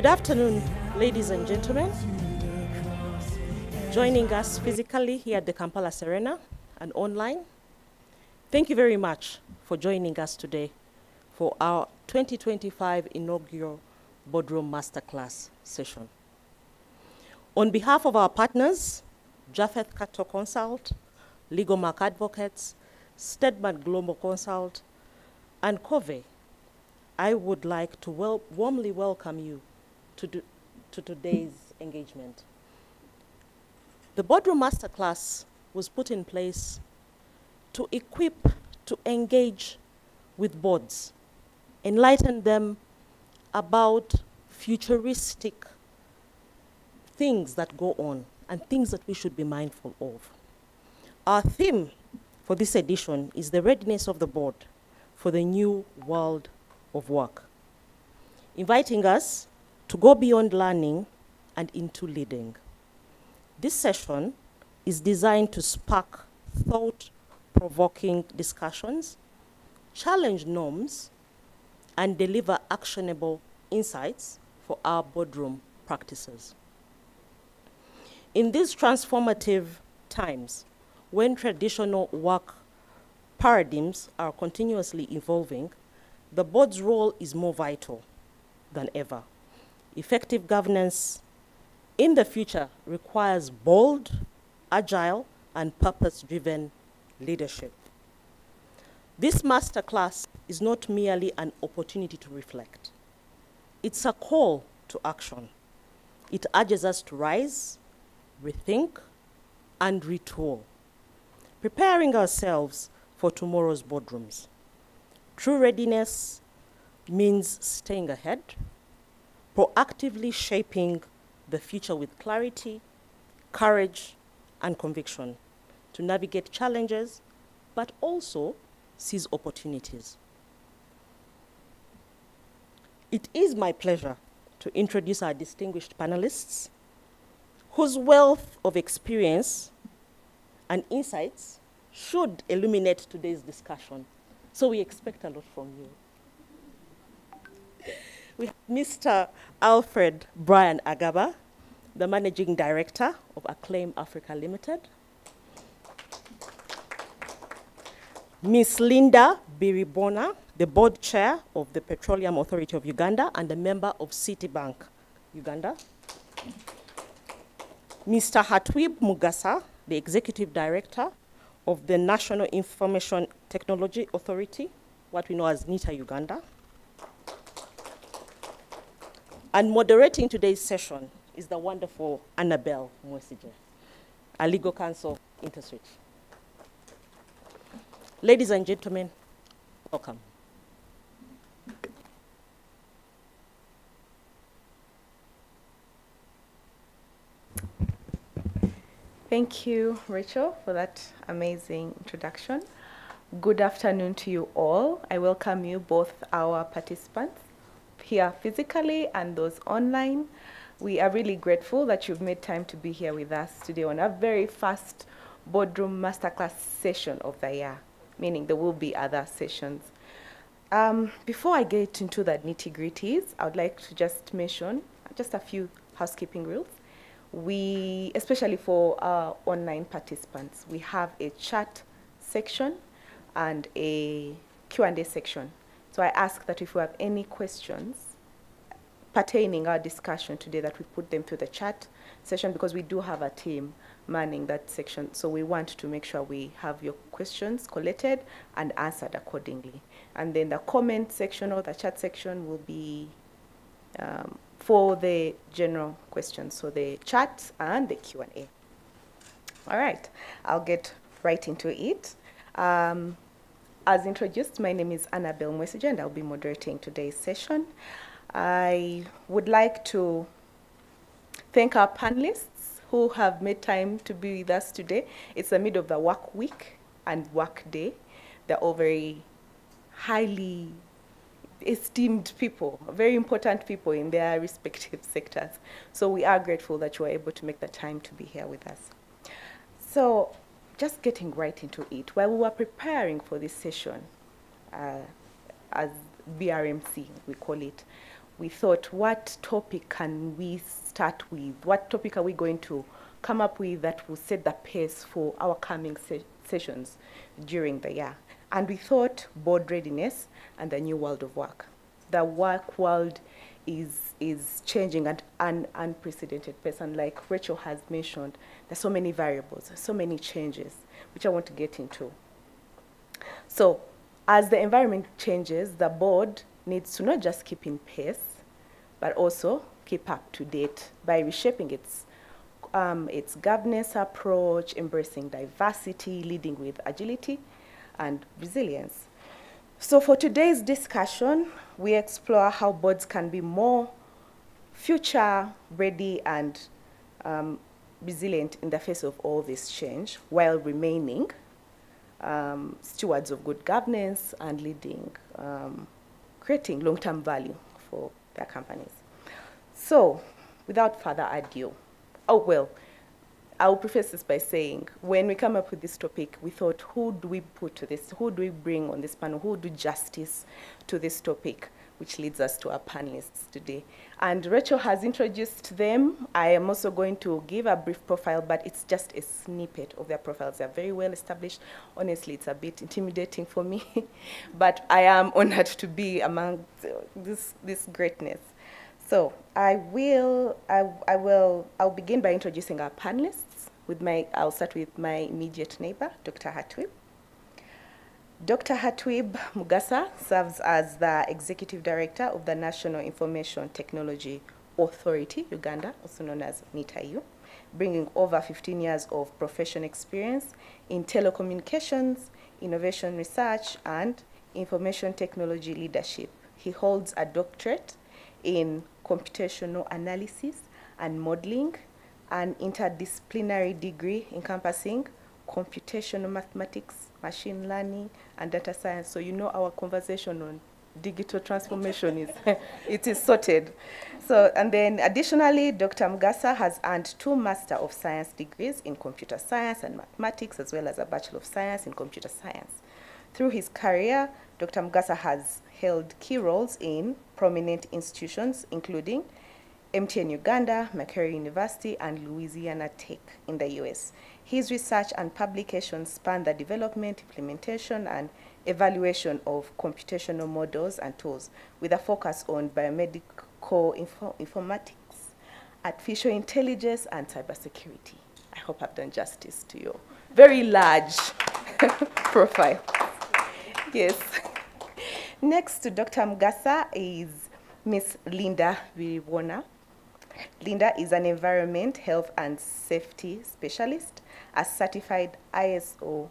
Good afternoon, ladies and gentlemen. Joining us physically here at the Kampala Serena and online, thank you very much for joining us today for our 2025 inaugural Boardroom Masterclass session. On behalf of our partners, Japheth Cato Consult, Legal Mark Advocates, Stedman Global Consult, and Covey, I would like to warmly welcome you to today's engagement. The Boardroom Masterclass was put in place to equip, to engage with boards, enlighten them about futuristic things that go on and things that we should be mindful of. Our theme for this edition is the readiness of the board for the new world of work, inviting us to go beyond learning and into leading. This session is designed to spark thought-provoking discussions, challenge norms, and deliver actionable insights for our boardroom practices. In these transformative times, when traditional work paradigms are continuously evolving, the board's role is more vital than ever. Effective governance in the future requires bold, agile, and purpose-driven leadership. This masterclass is not merely an opportunity to reflect. It's a call to action. It urges us to rise, rethink, and retool, preparing ourselves for tomorrow's boardrooms. True readiness means staying ahead, proactively shaping the future with clarity, courage, and conviction to navigate challenges, but also seize opportunities. It is my pleasure to introduce our distinguished panelists, whose wealth of experience and insights should illuminate today's discussion. So we expect a lot from you. We have Mr. Alfred Brian Agaba, the Managing Director of ACLAIM Africa Limited. Ms. Lynda Biribonwa, the Board Chair of the Petroleum Authority of Uganda and a member of Citibank, Uganda. Mr. Hatwib Mugasa, the Executive Director of the National Information Technology Authority, what we know as NITA Uganda. And moderating today's session is the wonderful Annabel Mwesigye, a legal counsel, Interswitch. Ladies and gentlemen, welcome. Thank you, Rachel, for that amazing introduction. Good afternoon to you all. I welcome you, both our participants here physically and those online. We are really grateful that you've made time to be here with us today on our very first Boardroom Masterclass session of the year, meaning there will be other sessions. Before I get into the nitty-gritties, I would like to just mention just a few housekeeping rules. We, especially for our online participants, we have a chat section and a Q&A section. So I ask that if you have any questions pertaining our discussion today, that we put them to the chat session, because we do have a team manning that section. So we want to make sure we have your questions collected and answered accordingly. And then the comment section or the chat section will be for the general questions, so the chat and the Q&A. All right, I'll get right into it. As introduced, my name is Annabel Mwesigye, and I'll be moderating today's session. I would like to thank our panelists who have made time to be with us today. It's the middle of the work week and work day. They're all very highly esteemed people, very important people in their respective sectors. So we are grateful that you were able to make the time to be here with us. So just getting right into it, while we were preparing for this session, as BRMC, we call it, we thought, what topic can we start with? What topic are we going to come up with that will set the pace for our coming sessions during the year? And we thought board readiness and the new world of work. The work world is changing at an unprecedented pace, and like Rachel has mentioned, there's so many variables, so many changes, which I want to get into. So as the environment changes, the board needs to not just keep in pace, but also keep up to date by reshaping its governance approach, embracing diversity, leading with agility and resilience. So for today's discussion, we explore how boards can be more future-ready and resilient in the face of all this change, while remaining stewards of good governance and leading, creating long-term value for their companies. So, without further ado, I'll preface this by saying, when we come up with this topic, we thought, who do we put to this? Who do we bring on this panel? Who do justice to this topic? Which leads us to our panelists today. And Rachel has introduced them. I am also going to give a brief profile, but it's just a snippet of their profiles. They're very well established. Honestly, it's a bit intimidating for me, but I am honored to be among this greatness. So I'll begin by introducing our panelists. I'll start with my immediate neighbor, Dr. Hatwib. Dr. Hatwib Mugasa serves as the Executive Director of the National Information Technology Authority, Uganda, also known as NITA-U, bringing over 15 years of professional experience in telecommunications, innovation research, and information technology leadership. He holds a doctorate in computational analysis and modeling, an interdisciplinary degree encompassing computational mathematics, machine learning, and data science. So you know our conversation on digital transformation is it is sorted. So, and then additionally, Dr. Mugasa has earned 2 Master of Science degrees in computer science and mathematics, as well as a Bachelor of Science in computer science. Through his career, Dr. Mugasa has held key roles in prominent institutions, including MTN Uganda, Macquarie University, and Louisiana Tech in the US. His research and publications span the development, implementation, and evaluation of computational models and tools, with a focus on biomedical informatics, artificial intelligence, and cybersecurity. I hope I've done justice to your very large profile. Yes. Next to Dr. Mugasa is Ms. Lynda Biribonwa. Lynda is an environment, health, and safety specialist, a certified ISO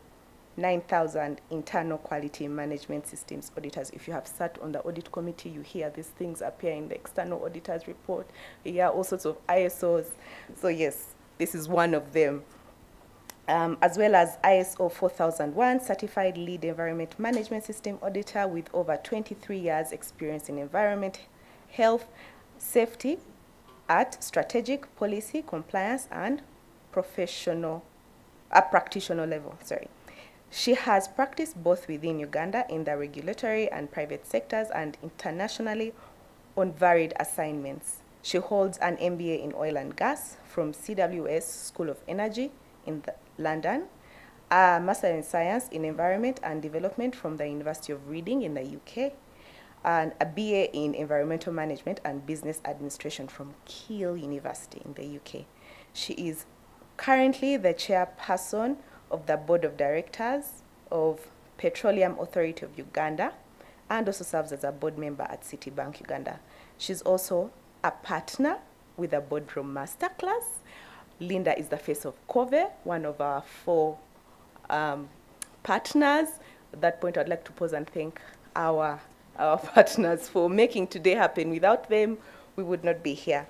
9000 internal quality management systems auditors. If you have sat on the audit committee, you hear these things appear in the external auditor's report. You hear all sorts of ISOs. So yes, this is one of them. As well as ISO 4001 certified lead environment management system auditor with over 23 years experience in environment, health, safety at strategic, policy, compliance, and practitioner level. She has practiced both within Uganda in the regulatory and private sectors and internationally on varied assignments. She holds an MBA in oil and gas from CWS School of Energy in London, a Master in Science in Environment and Development from the University of Reading in the UK, and a BA in Environmental Management and Business Administration from Keele University in the UK. She is currently the chairperson of the Board of Directors of Petroleum Authority of Uganda, and also serves as a board member at Citibank, Uganda. She's also a partner with the Boardroom Masterclass. Lynda is the face of COVE, one of our 4 partners. At that point, I'd like to pause and thank our partners for making today happen. Without them, we would not be here.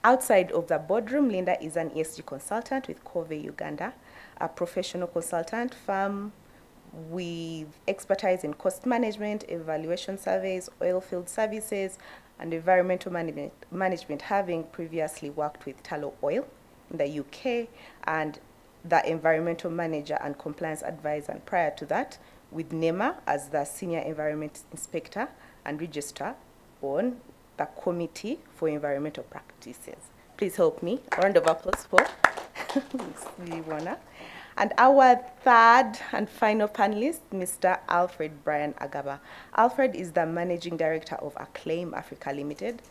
Outside of the boardroom, Lynda is an ESG consultant with COVE Uganda, a professional consultant firm with expertise in cost management, evaluation surveys, oil field services, and environmental management, having previously worked with Tullow Oil in the UK and the environmental manager and compliance advisor, and prior to that with NEMA as the Senior Environment Inspector and Registrar on the Committee for Environmental Practices. Please help me. A round of applause for Ms. Biribonwa. And our third and final panelist, Mr. Alfred Brian Agaba. Alfred is the Managing Director of ACLAIM Africa Limited,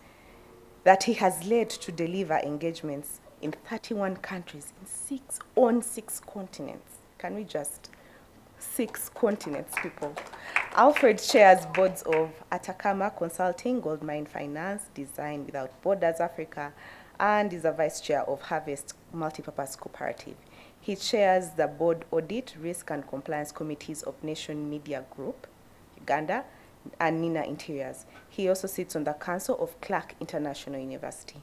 that he has led to deliver engagements in 31 countries on six continents. Can we just, 6 continents, people. Alfred chairs boards of Atacama Consulting, Goldmine Finance, Design Without Borders Africa, and is a vice chair of Harvest Multipurpose Cooperative. He chairs the board audit, risk and compliance committees of Nation Media Group, Uganda, and Nina Interiors. He also sits on the Council of Clark International University.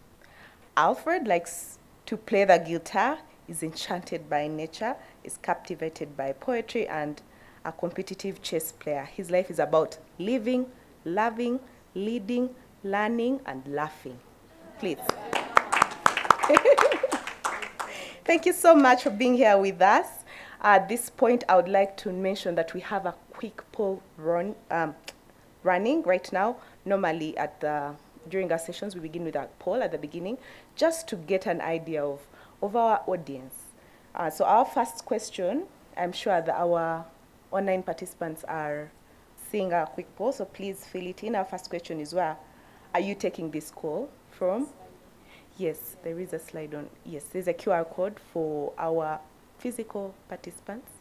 Alfred likes to play the guitar, is enchanted by nature, is captivated by poetry, and a competitive chess player. His life is about living, loving, leading, learning, and laughing. Please. Thank you so much for being here with us. At this point, I would like to mention that we have a quick poll running right now. Normally, during our sessions, we begin with a poll at the beginning, just to get an idea of our audience. So our first question, I'm sure that our online participants are seeing our quick poll, so please fill it in. Our first question is, where are you taking this call from? Yes, there is a slide on. Yes, there's a QR code for our physical participants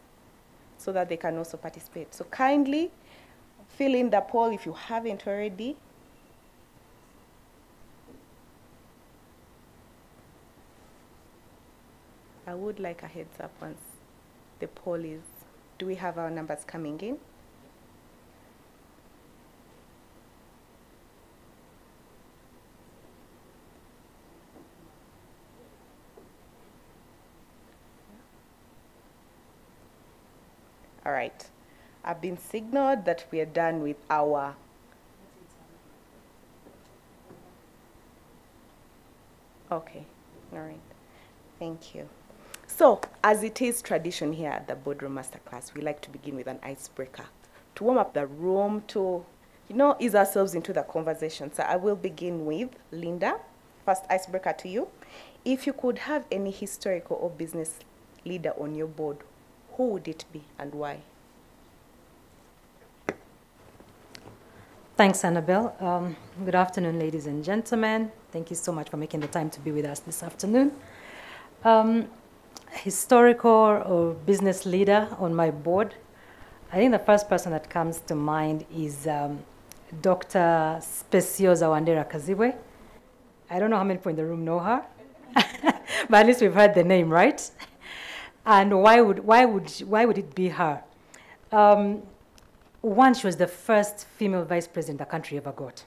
so that they can also participate. So kindly fill in the poll if you haven't already. I would like a heads up once the poll is. Do we have our numbers coming in? All right. I've been signaled that we are done with our okay. All right. Thank you. So, as it is tradition here at the Boardroom Masterclass, we like to begin with an icebreaker to warm up the room, to, ease ourselves into the conversation. So I will begin with Lynda. First icebreaker to you. If you could have any historical or business leader on your board, who would it be and why? Thanks, Annabel. Good afternoon, ladies and gentlemen. Thank you so much for making the time to be with us this afternoon. Historical or business leader on my board, I think the first person that comes to mind is Dr. Speciosa Wandera Kazibwe. I don't know how many people in the room know her, but at least we've heard the name, right? And why would it be her? One, she was the first female vice president the country ever got.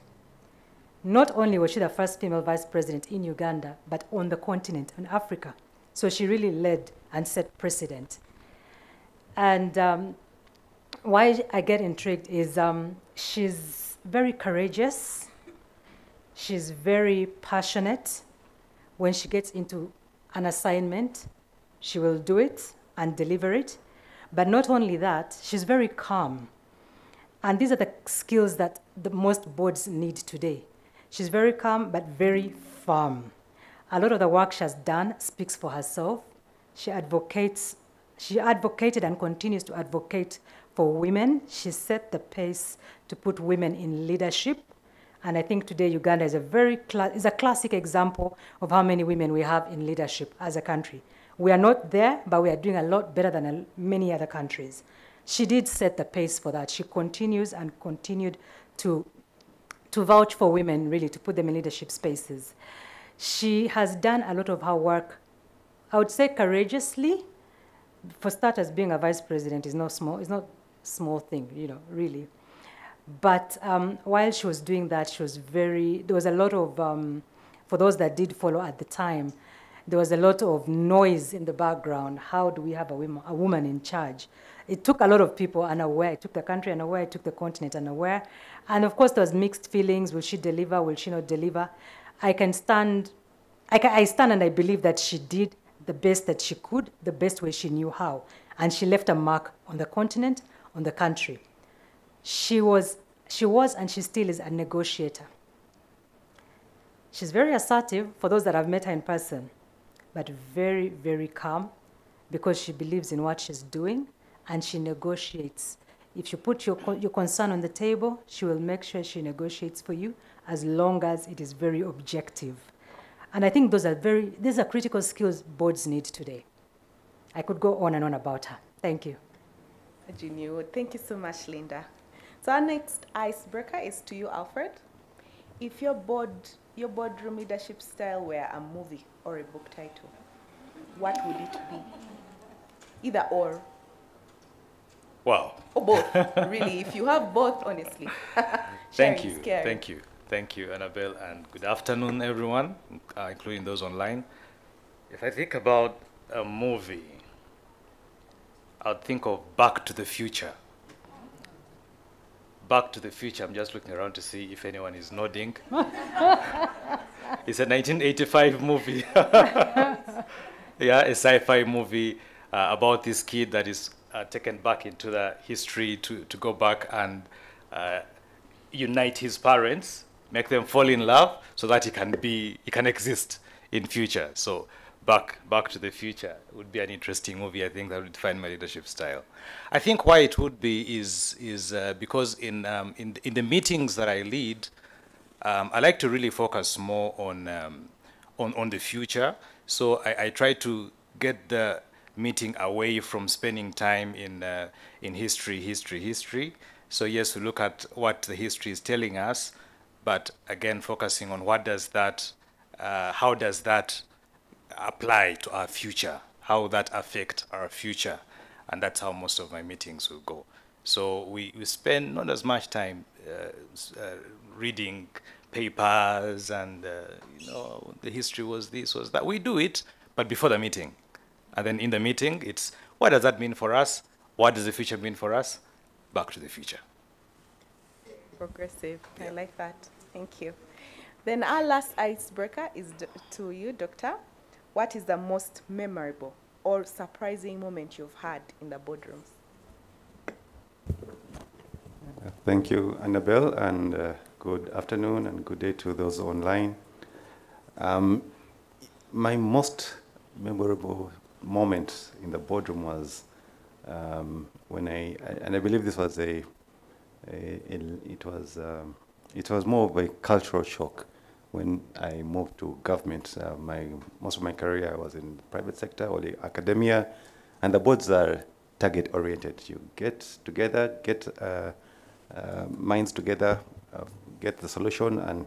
Not only was she the first female vice president in Uganda, but on the continent, in Africa. So she really led and set precedent. And why I get intrigued is she's very courageous. She's very passionate. When she gets into an assignment, she will do it and deliver it. But not only that, she's very calm. And these are the skills that the most boards need today. She's very calm, but very firm. A lot of the work she has done speaks for herself. She advocated and continues to advocate for women. She set the pace to put women in leadership. And I think today Uganda is a classic example of how many women we have in leadership as a country. We are not there, but we are doing a lot better than many other countries. She did set the pace for that. She continues and continued to vouch for women, really, to put them in leadership spaces. She has done a lot of her work, I would say courageously. For starters, being a vice president is not small. It's not a small thing, really. But while she was doing that, there was a lot of, for those that did follow at the time, there was a lot of noise in the background. How do we have a woman in charge? It took a lot of people unaware. It took the country unaware. It took the continent unaware. And of course, there was mixed feelings. Will she deliver? Will she not deliver? I stand and I believe that she did the best that she could, the best way she knew how. And she left a mark on the continent, on the country. She was and she still is a negotiator. She's very assertive for those that have met her in person, but very, very calm because she believes in what she's doing and she negotiates. If you put your concern on the table, she will make sure she negotiates for you as long as it is very objective. And I think these are critical skills boards need today. I could go on and on about her. Thank you. Thank you so much, Lynda. So our next icebreaker is to you, Alfred. If your boardroom leadership style were a movie or a book title, what would it be? Either or. Wow. Or both, really. If you have both, honestly. Thank you, Annabel, and good afternoon, everyone, including those online. If I think about a movie, I'd think of Back to the Future. Back to the Future, I'm just looking around to see if anyone is nodding. It's a 1985 movie. Yeah, a sci-fi movie about this kid that is taken back into the history to go back and unite his parents, make them fall in love so that he can exist in future. So Back to the Future would be an interesting movie. I think that would define my leadership style. I think why it would be is because in the meetings that I lead, I like to really focus more on the future. So I try to get the meeting away from spending time in history. So yes, we look at what the history is telling us, but again, focusing on how does that apply to our future, how that affect our future, and that's how most of my meetings will go. So we spend not as much time reading papers and the history was this, was that. We do it, but before the meeting. And then in the meeting, it's what does that mean for us? What does the future mean for us? Back to the future. Progressive. I like that. Thank you. Then our last icebreaker is to you, Doctor. What is the most memorable or surprising moment you've had in the boardrooms? Thank you, Annabel, and good afternoon and good day to those online. My most memorable moment in the boardroom was when I believe this was it was more of a cultural shock when I moved to government. Most of my career I was in the private sector or the academia, and the boards are target oriented. You get together, get minds together, get the solution, and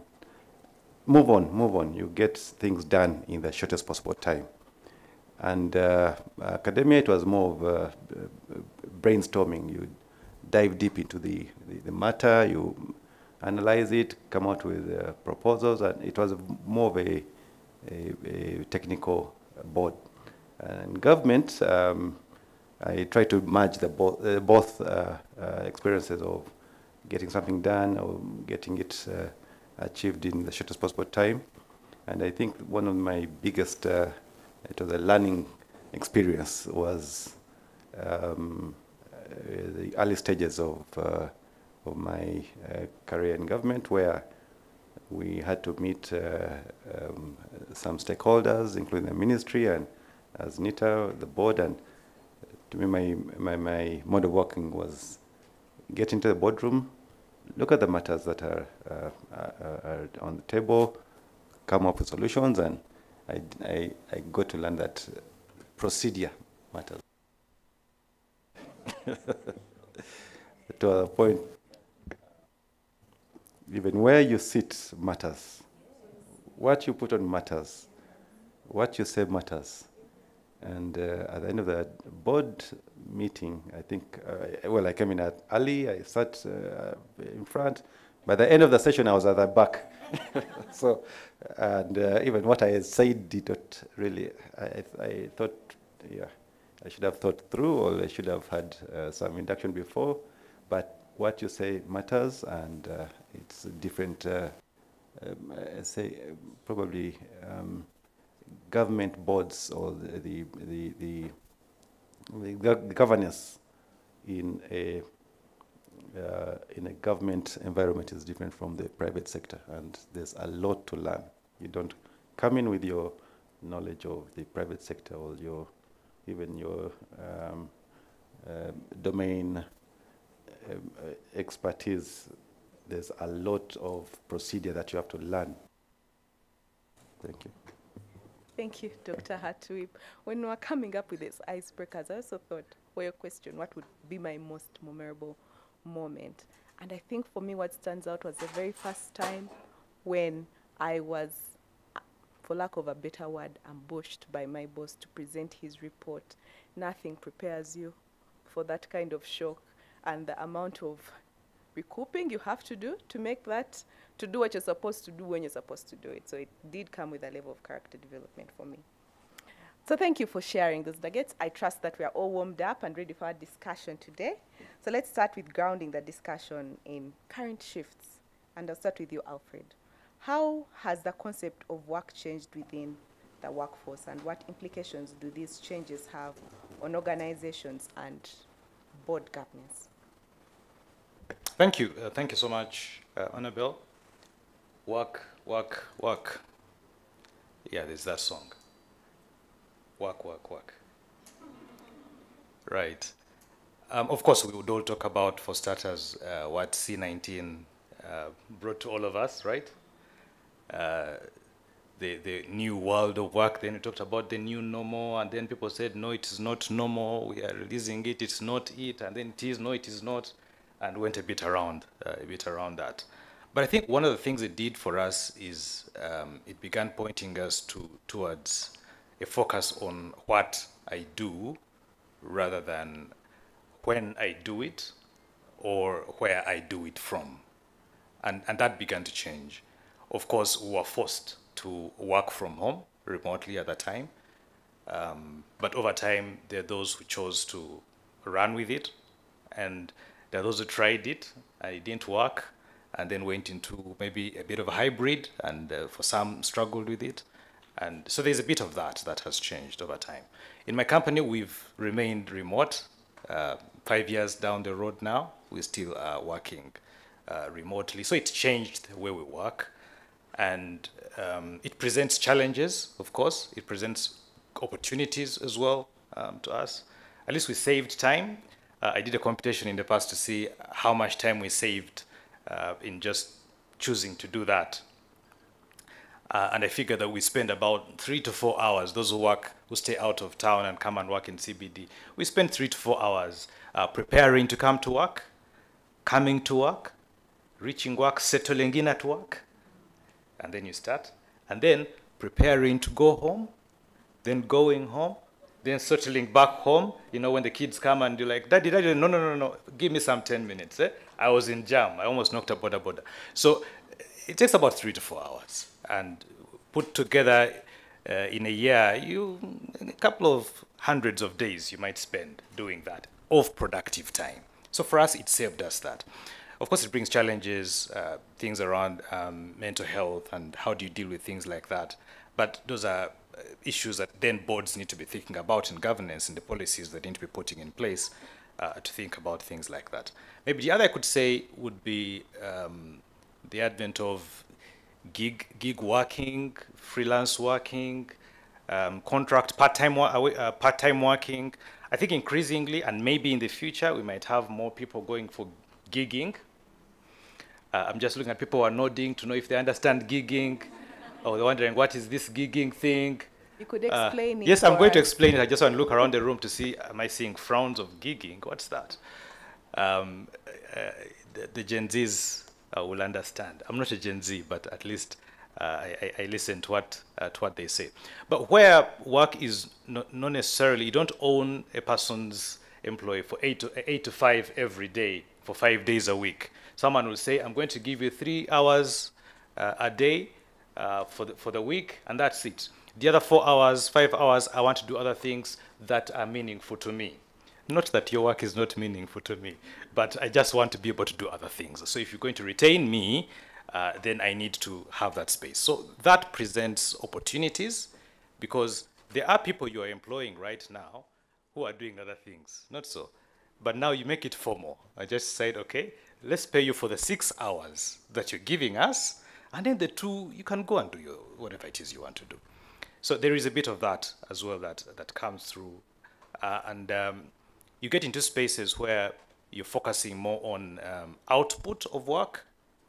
move on. You get things done in the shortest possible time. And academia, it was more of brainstorming. You dive deep into the matter, you analyze it, come out with proposals, and it was more of a technical board. And government, I try to merge both experiences of getting something done or getting it achieved in the shortest possible time. And I think one of my biggest, it was a learning experience, was the early stages of my career in government, where we had to meet some stakeholders, including the ministry and as NITA, the board. And to me, my mode of working was get into the boardroom, look at the matters that are on the table, come up with solutions, and I got to learn that procedure matters. To a point, even where you sit matters. What you put on matters. What you say matters. And at the end of the board meeting, I think, I came in early, I sat in front. By the end of the session, I was at the back. So, and even what I said did not really, I thought, I should have thought through, or I should have had some induction before. But what you say matters, and it's different, say, probably government boards or the governance in a government environment is different from the private sector, and there's a lot to learn. You don't come in with your knowledge of the private sector or even your domain expertise. There's a lot of procedure that you have to learn. Thank you. Thank you, Dr. Hatwib. When we were coming up with these icebreakers, I also thought, for your question, what would be my most memorable moment? And I think for me, what stands out was the very first time when I was, for lack of a better word, ambushed by my boss to present his report. Nothing prepares you for that kind of shock and the amount of recouping you have to do to make that, to do what you're supposed to do when you're supposed to do it. So it did come with a level of character development for me. So thank you for sharing those nuggets. I trust that we are all warmed up and ready for our discussion today. So let's start with grounding the discussion in current shifts. And I'll start with you, Alfred. How has the concept of work changed within the workforce, and what implications do these changes have on organizations and board governance? Thank you. Thank you so much, Annabel. Work, work, work. Yeah, there's that song. Work, work, work. Right. Of course, we would all talk about, for starters, what C19 brought to all of us, right? The new world of work. Then we talked about the new normal, and then people said, no, it is not normal. We are releasing it. It's not it. And then it is, no, it is not. And went a bit around that. But I think one of the things it did for us is it began pointing us towards a focus on what I do rather than when I do it or where I do it from. And that began to change. Of course, we were forced to work from home remotely at that time. But over time, there are those who chose to run with it. And there are those who tried it, and it didn't work, and then went into maybe a bit of a hybrid, and for some struggled with it. And so there's a bit of that has changed over time. In my company, we've remained remote. 5 years down the road now, we still are working remotely. So it changed the way we work. And it presents challenges, of course. It presents opportunities as well to us. At least we saved time. I did a computation in the past to see how much time we saved in just choosing to do that. And I figured that we spend about 3 to 4 hours, those who stay out of town and come and work in CBD, we spend 3 to 4 hours preparing to come to work, coming to work, reaching work, settling in at work, and then you start, and then preparing to go home, then going home, then settling back home. You know, when the kids come and you're like, Daddy, no, give me some 10 minutes. I was in jam. I almost knocked a border. So it takes about 3 to 4 hours. And put together in a year, a couple of hundreds of days you might spend doing that of productive time. So for us, it saved us that. Of course, it brings challenges, things around mental health and how do you deal with things like that. But those are issues that then boards need to be thinking about in governance and the policies that need to be putting in place to think about things like that. Maybe the other I could say would be the advent of gig working, freelance working, contract, part-time working. I think increasingly, and maybe in the future, we might have more people going for gigging. I'm just looking at people who are nodding to know if they understand gigging. Oh, they're wondering, what is this gigging thing? You could explain it. Yes, I'm going to explain it. I just want to look around the room to see, am I seeing frowns of gigging? What's that? The Gen Zs will understand. I'm not a Gen Z, but at least I listen to what they say. But where work is not necessarily, you don't own a person's employee for 8 to 5 every day for 5 days a week. Someone will say, I'm going to give you 3 hours a day for the week, and that's it. The other 4 hours, 5 hours, I want to do other things that are meaningful to me. Not that your work is not meaningful to me, but I just want to be able to do other things. So if you're going to retain me, then I need to have that space. So that presents opportunities because there are people you are employing right now who are doing other things. Not so. but now you make it formal. I just said, okay, let's pay you for the 6 hours that you're giving us, and then the 2, you can go and do your whatever it is you want to do. So there is a bit of that as well that comes through. And you get into spaces where you're focusing more on output of work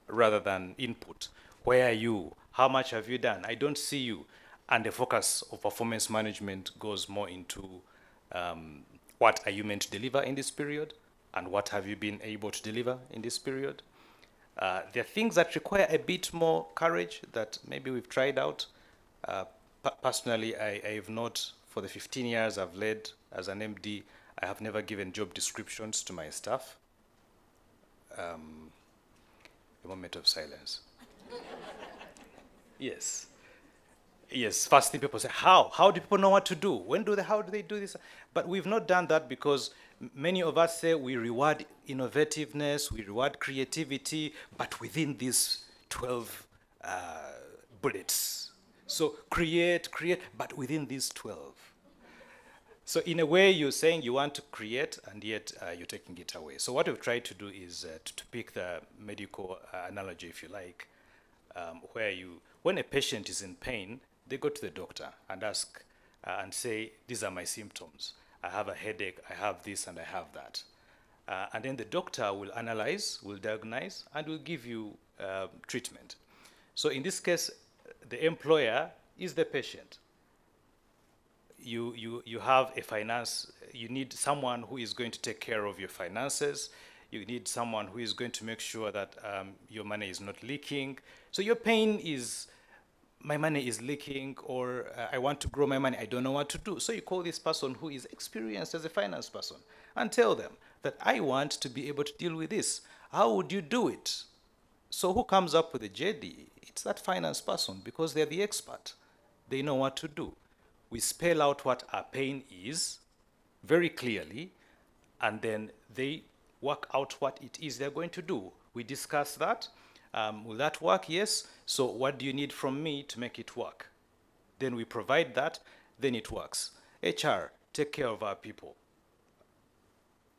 rather than input. Where are you? How much have you done? I don't see you. And the focus of performance management goes more into what are you meant to deliver in this period, and what have you been able to deliver in this period. There are things that require a bit more courage that maybe we've tried out. Personally, I have not, for the 15 years I've led as an MD, I have never given job descriptions to my staff. A moment of silence. Yes. Yes, first thing people say, how? How do people know what to do? How do they do this? But we've not done that because many of us say we reward innovativeness, we reward creativity, but within these 12 bullets. So create, but within these 12. So in a way, you're saying you want to create, and yet you're taking it away. So what we've tried to do is to pick the medical analogy, if you like, where when a patient is in pain, they go to the doctor and ask and say, these are my symptoms. I have a headache, I have this, and I have that. And then the doctor will analyze, will diagnose, and will give you treatment. So in this case, the employer is the patient. You have a finance, you need someone who is going to take care of your finances. You need someone who is going to make sure that your money is not leaking. So your pain is, my money is leaking, or I want to grow my money, I don't know what to do. So you call this person who is experienced as a finance person and tell them that I want to be able to deal with this. How would you do it? So who comes up with a JD? It's that finance person, because they're the expert. They know what to do. We spell out what our pain is very clearly, and then they work out what it is they're going to do. We discuss that. Will that work? Yes. So what do you need from me to make it work? Then we provide that, then it works. HR, take care of our people.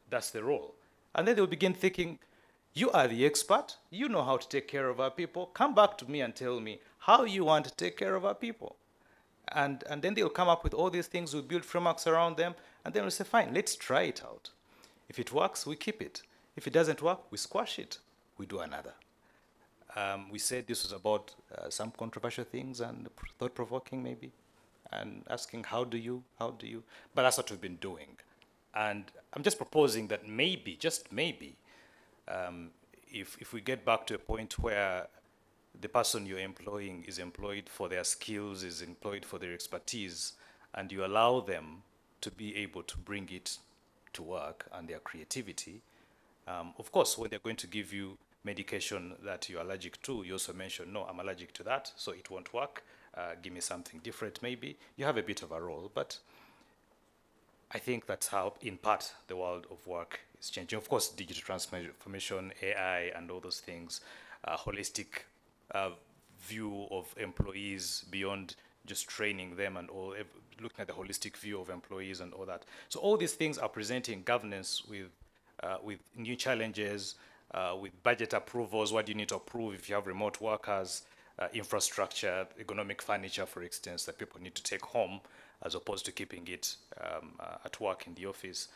That's the role. And then they'll begin thinking, you are the expert, you know how to take care of our people, come back to me and tell me how you want to take care of our people. And then they'll come up with all these things, we'll build frameworks around them, and then we'll say, fine, let's try it out. If it works, we keep it. If it doesn't work, we squash it. We do another. We said this was about some controversial things and thought-provoking maybe, and asking how do you, but that's what we've been doing. And I'm just proposing that maybe, just maybe, if we get back to a point where the person you're employing is employed for their skills, is employed for their expertise, and you allow them to be able to bring it to work and their creativity. Of course, when they're going to give you medication that you're allergic to, you also mention, no, I'm allergic to that, so it won't work. Give me something different maybe. You have a bit of a role, but I think that's how, in part, the world of work is changing. Of course, digital transformation, AI, and all those things, holistic view of employees beyond just training them and all, looking at the holistic view of employees and all that. So all these things are presenting governance with new challenges, with budget approvals. What do you need to approve if you have remote workers, infrastructure, ergonomic furniture, for instance, that people need to take home as opposed to keeping it at work in the office,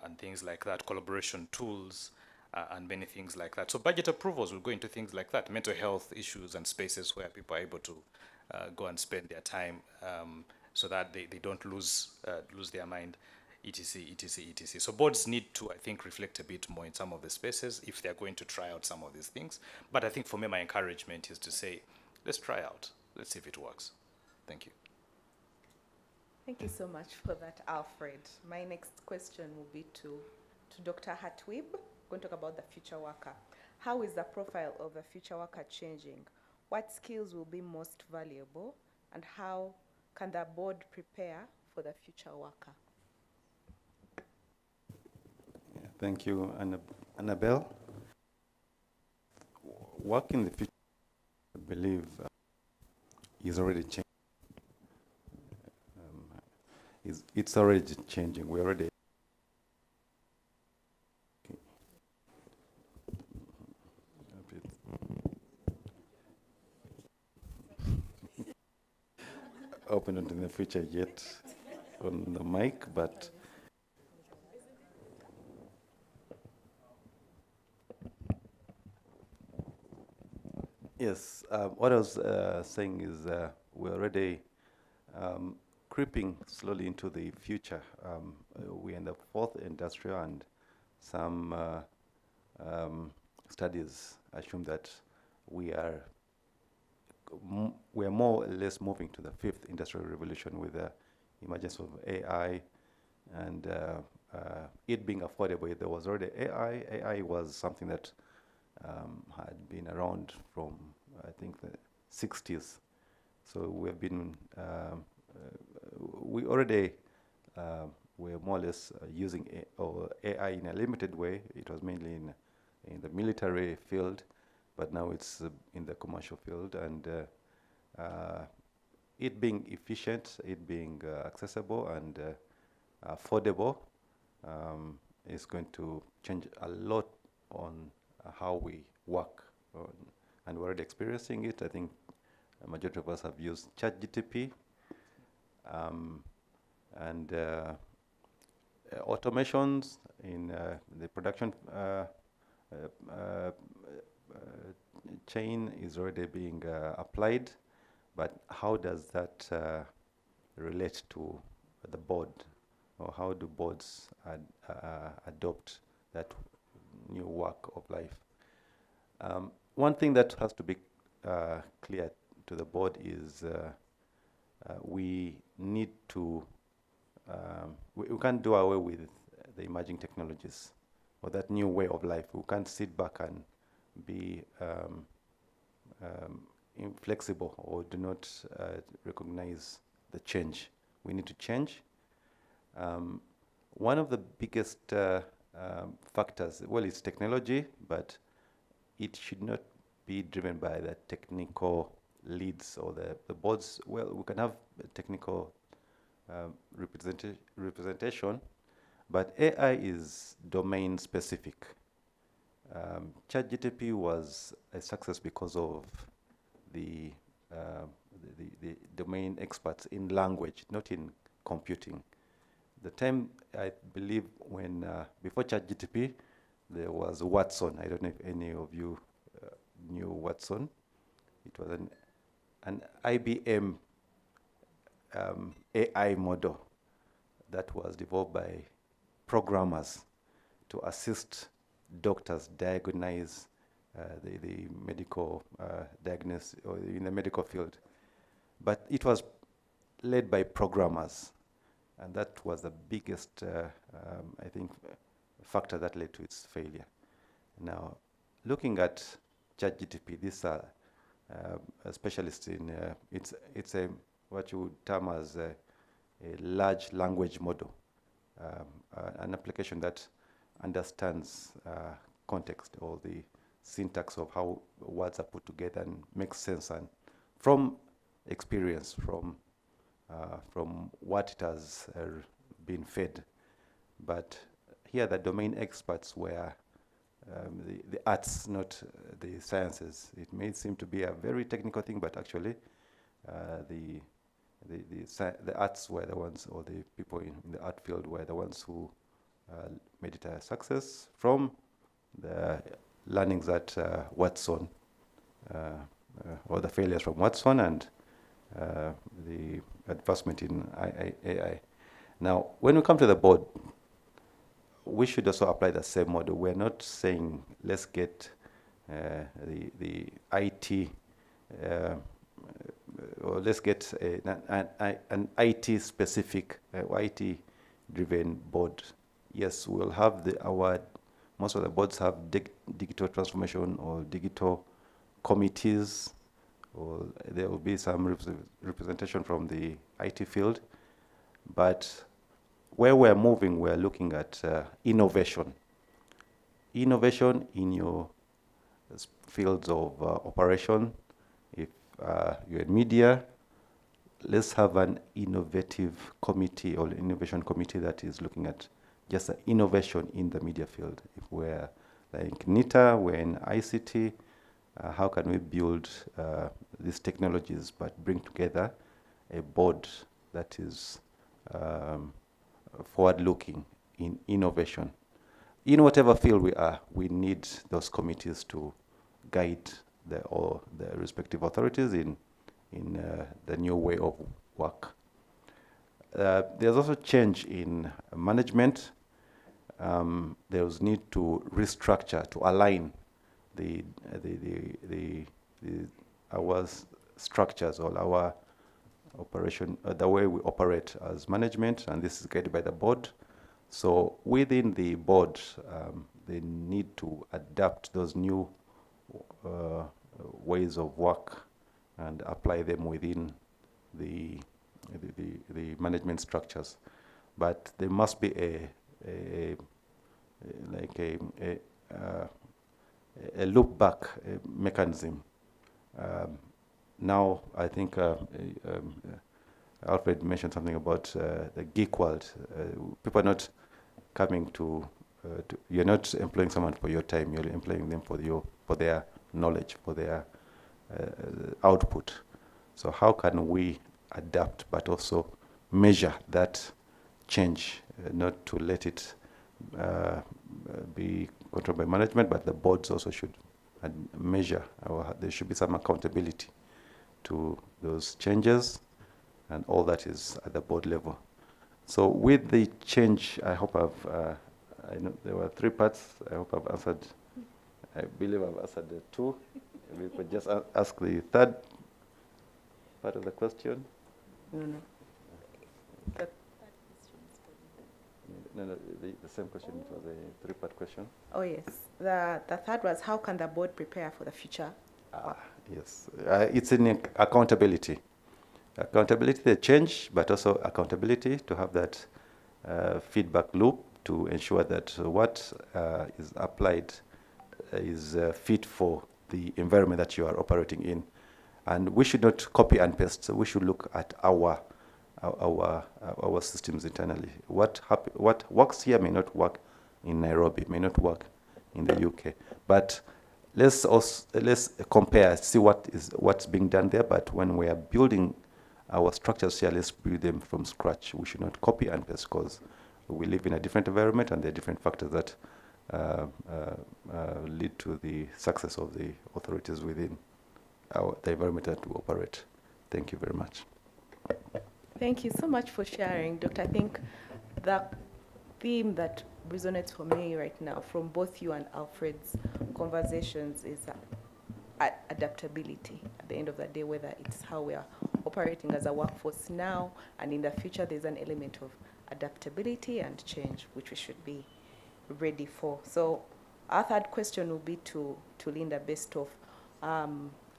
and things like that, collaboration tools, and many things like that. So budget approvals will go into things like that, mental health issues and spaces where people are able to go and spend their time so that they don't lose their mind, etc., etc., etc. So boards need to, I think, reflect a bit more in some of the spaces if they're going to try out some of these things. But I think for me, my encouragement is to say, let's try out. Let's see if it works. Thank you. Thank you so much for that, Alfred. My next question will be to Dr. Hatwib. We're going to talk about the future worker. How is the profile of the future worker changing? What skills will be most valuable? And how can the board prepare for the future worker? Yeah, thank you, Annabel. Work in the future, I believe, is already changing. It's already changing. We already open it in the future yet on the mic, but yes, what I was saying is we're already creeping slowly into the future. We're in the fourth industrial, and some studies assume that we are more or less moving to the fifth industrial revolution with the emergence of AI and it being affordable. There was already AI. AI was something that had been around from, I think, the 60s. So we've been, we already were more or less using AI in a limited way. It was mainly in the military field, but now it's in the commercial field, and it being efficient, it being accessible and affordable is going to change a lot on how we work. And we're already experiencing it. I think a majority of us have used ChatGPT and automations in the production chain is already being applied, but how does that relate to the board, or how do boards adopt that new work of life? One thing that has to be clear to the board is we need to, we can't do away with the emerging technologies or that new way of life. We can't sit back and be inflexible or do not recognize the change. We need to change. One of the biggest factors, well, it's technology, but it should not be driven by the technical leads or the boards. Well, we can have technical representation, but AI is domain specific. ChatGPT was a success because of the domain experts in language, not in computing. The time, I believe, when before ChatGPT, there was Watson. I don't know if any of you knew Watson. It was an IBM AI model that was developed by programmers to assist doctors diagnose the medical diagnosis or in the medical field. But it was led by programmers, and that was the biggest, I think, factor that led to its failure. Now, looking at ChatGPT, these are specialists in, it's a, what you would term as a large language model, an application that understands context or the syntax of how words are put together and makes sense, and from experience, from what it has been fed. But here the domain experts were the arts, not the sciences. It may seem to be a very technical thing, but actually the arts were the ones, or the people in the art field were the ones who made it a success from the learnings at Watson, or the failures from Watson, and the advancement in AI. Now, when we come to the board, we should also apply the same model. We're not saying let's get the IT, or let's get an IT-specific, IT-driven board. Yes, we'll have most of the boards have digital transformation or digital committees, or there will be some representation from the IT field. But where we're moving, we're looking at innovation. Innovation in your fields of operation. If you're in media, let's have an innovative committee or innovation committee that is looking at just innovation in the media field. If we're like NITA, we're in ICT, how can we build these technologies but bring together a board that is forward-looking in innovation. In whatever field we are, we need those committees to guide the respective authorities in the new way of work. There's also change in management. There's need to restructure, to align our structures or our operation, the way we operate as management, and this is guided by the board. So within the board, they need to adapt those new ways of work and apply them within the management structures. But there must be a look back mechanism. Now, I think Alfred mentioned something about the geek world. People are not coming to you're not employing someone for your time, you're employing them for their knowledge, for their output. So how can we adapt but also measure that change, not to let it be controlled by management, but the boards also should measure, or there should be some accountability to those changes, and all that is at the board level. So with the change, I hope I know there were 3 parts. I hope I've answered, I believe I've answered the 2. We could just ask the 3rd part of the question. No. No, the same question. It was a 3-part question. Oh, yes. The 3rd was, how can the board prepare for the future? Yes. It's in accountability. Accountability, the change, but also accountability to have that feedback loop to ensure that what is applied is fit for the environment that you are operating in. And we should not copy and paste. So we should look at our systems internally. What works here may not work in Nairobi, may not work in the UK. But let's compare, see what's being done there. But when we are building our structures here, let's build them from scratch. We should not copy and paste, because we live in a different environment and there are different factors that lead to the success of the authorities within the environment that we operate. Thank you very much. Thank you so much for sharing, Doctor. I think the theme that resonates for me right now from both you and Alfred's conversations is adaptability. At the end of the day, whether it's how we are operating as a workforce now and in the future, there's an element of adaptability and change which we should be ready for. So our 3rd question will be to Lynda, based off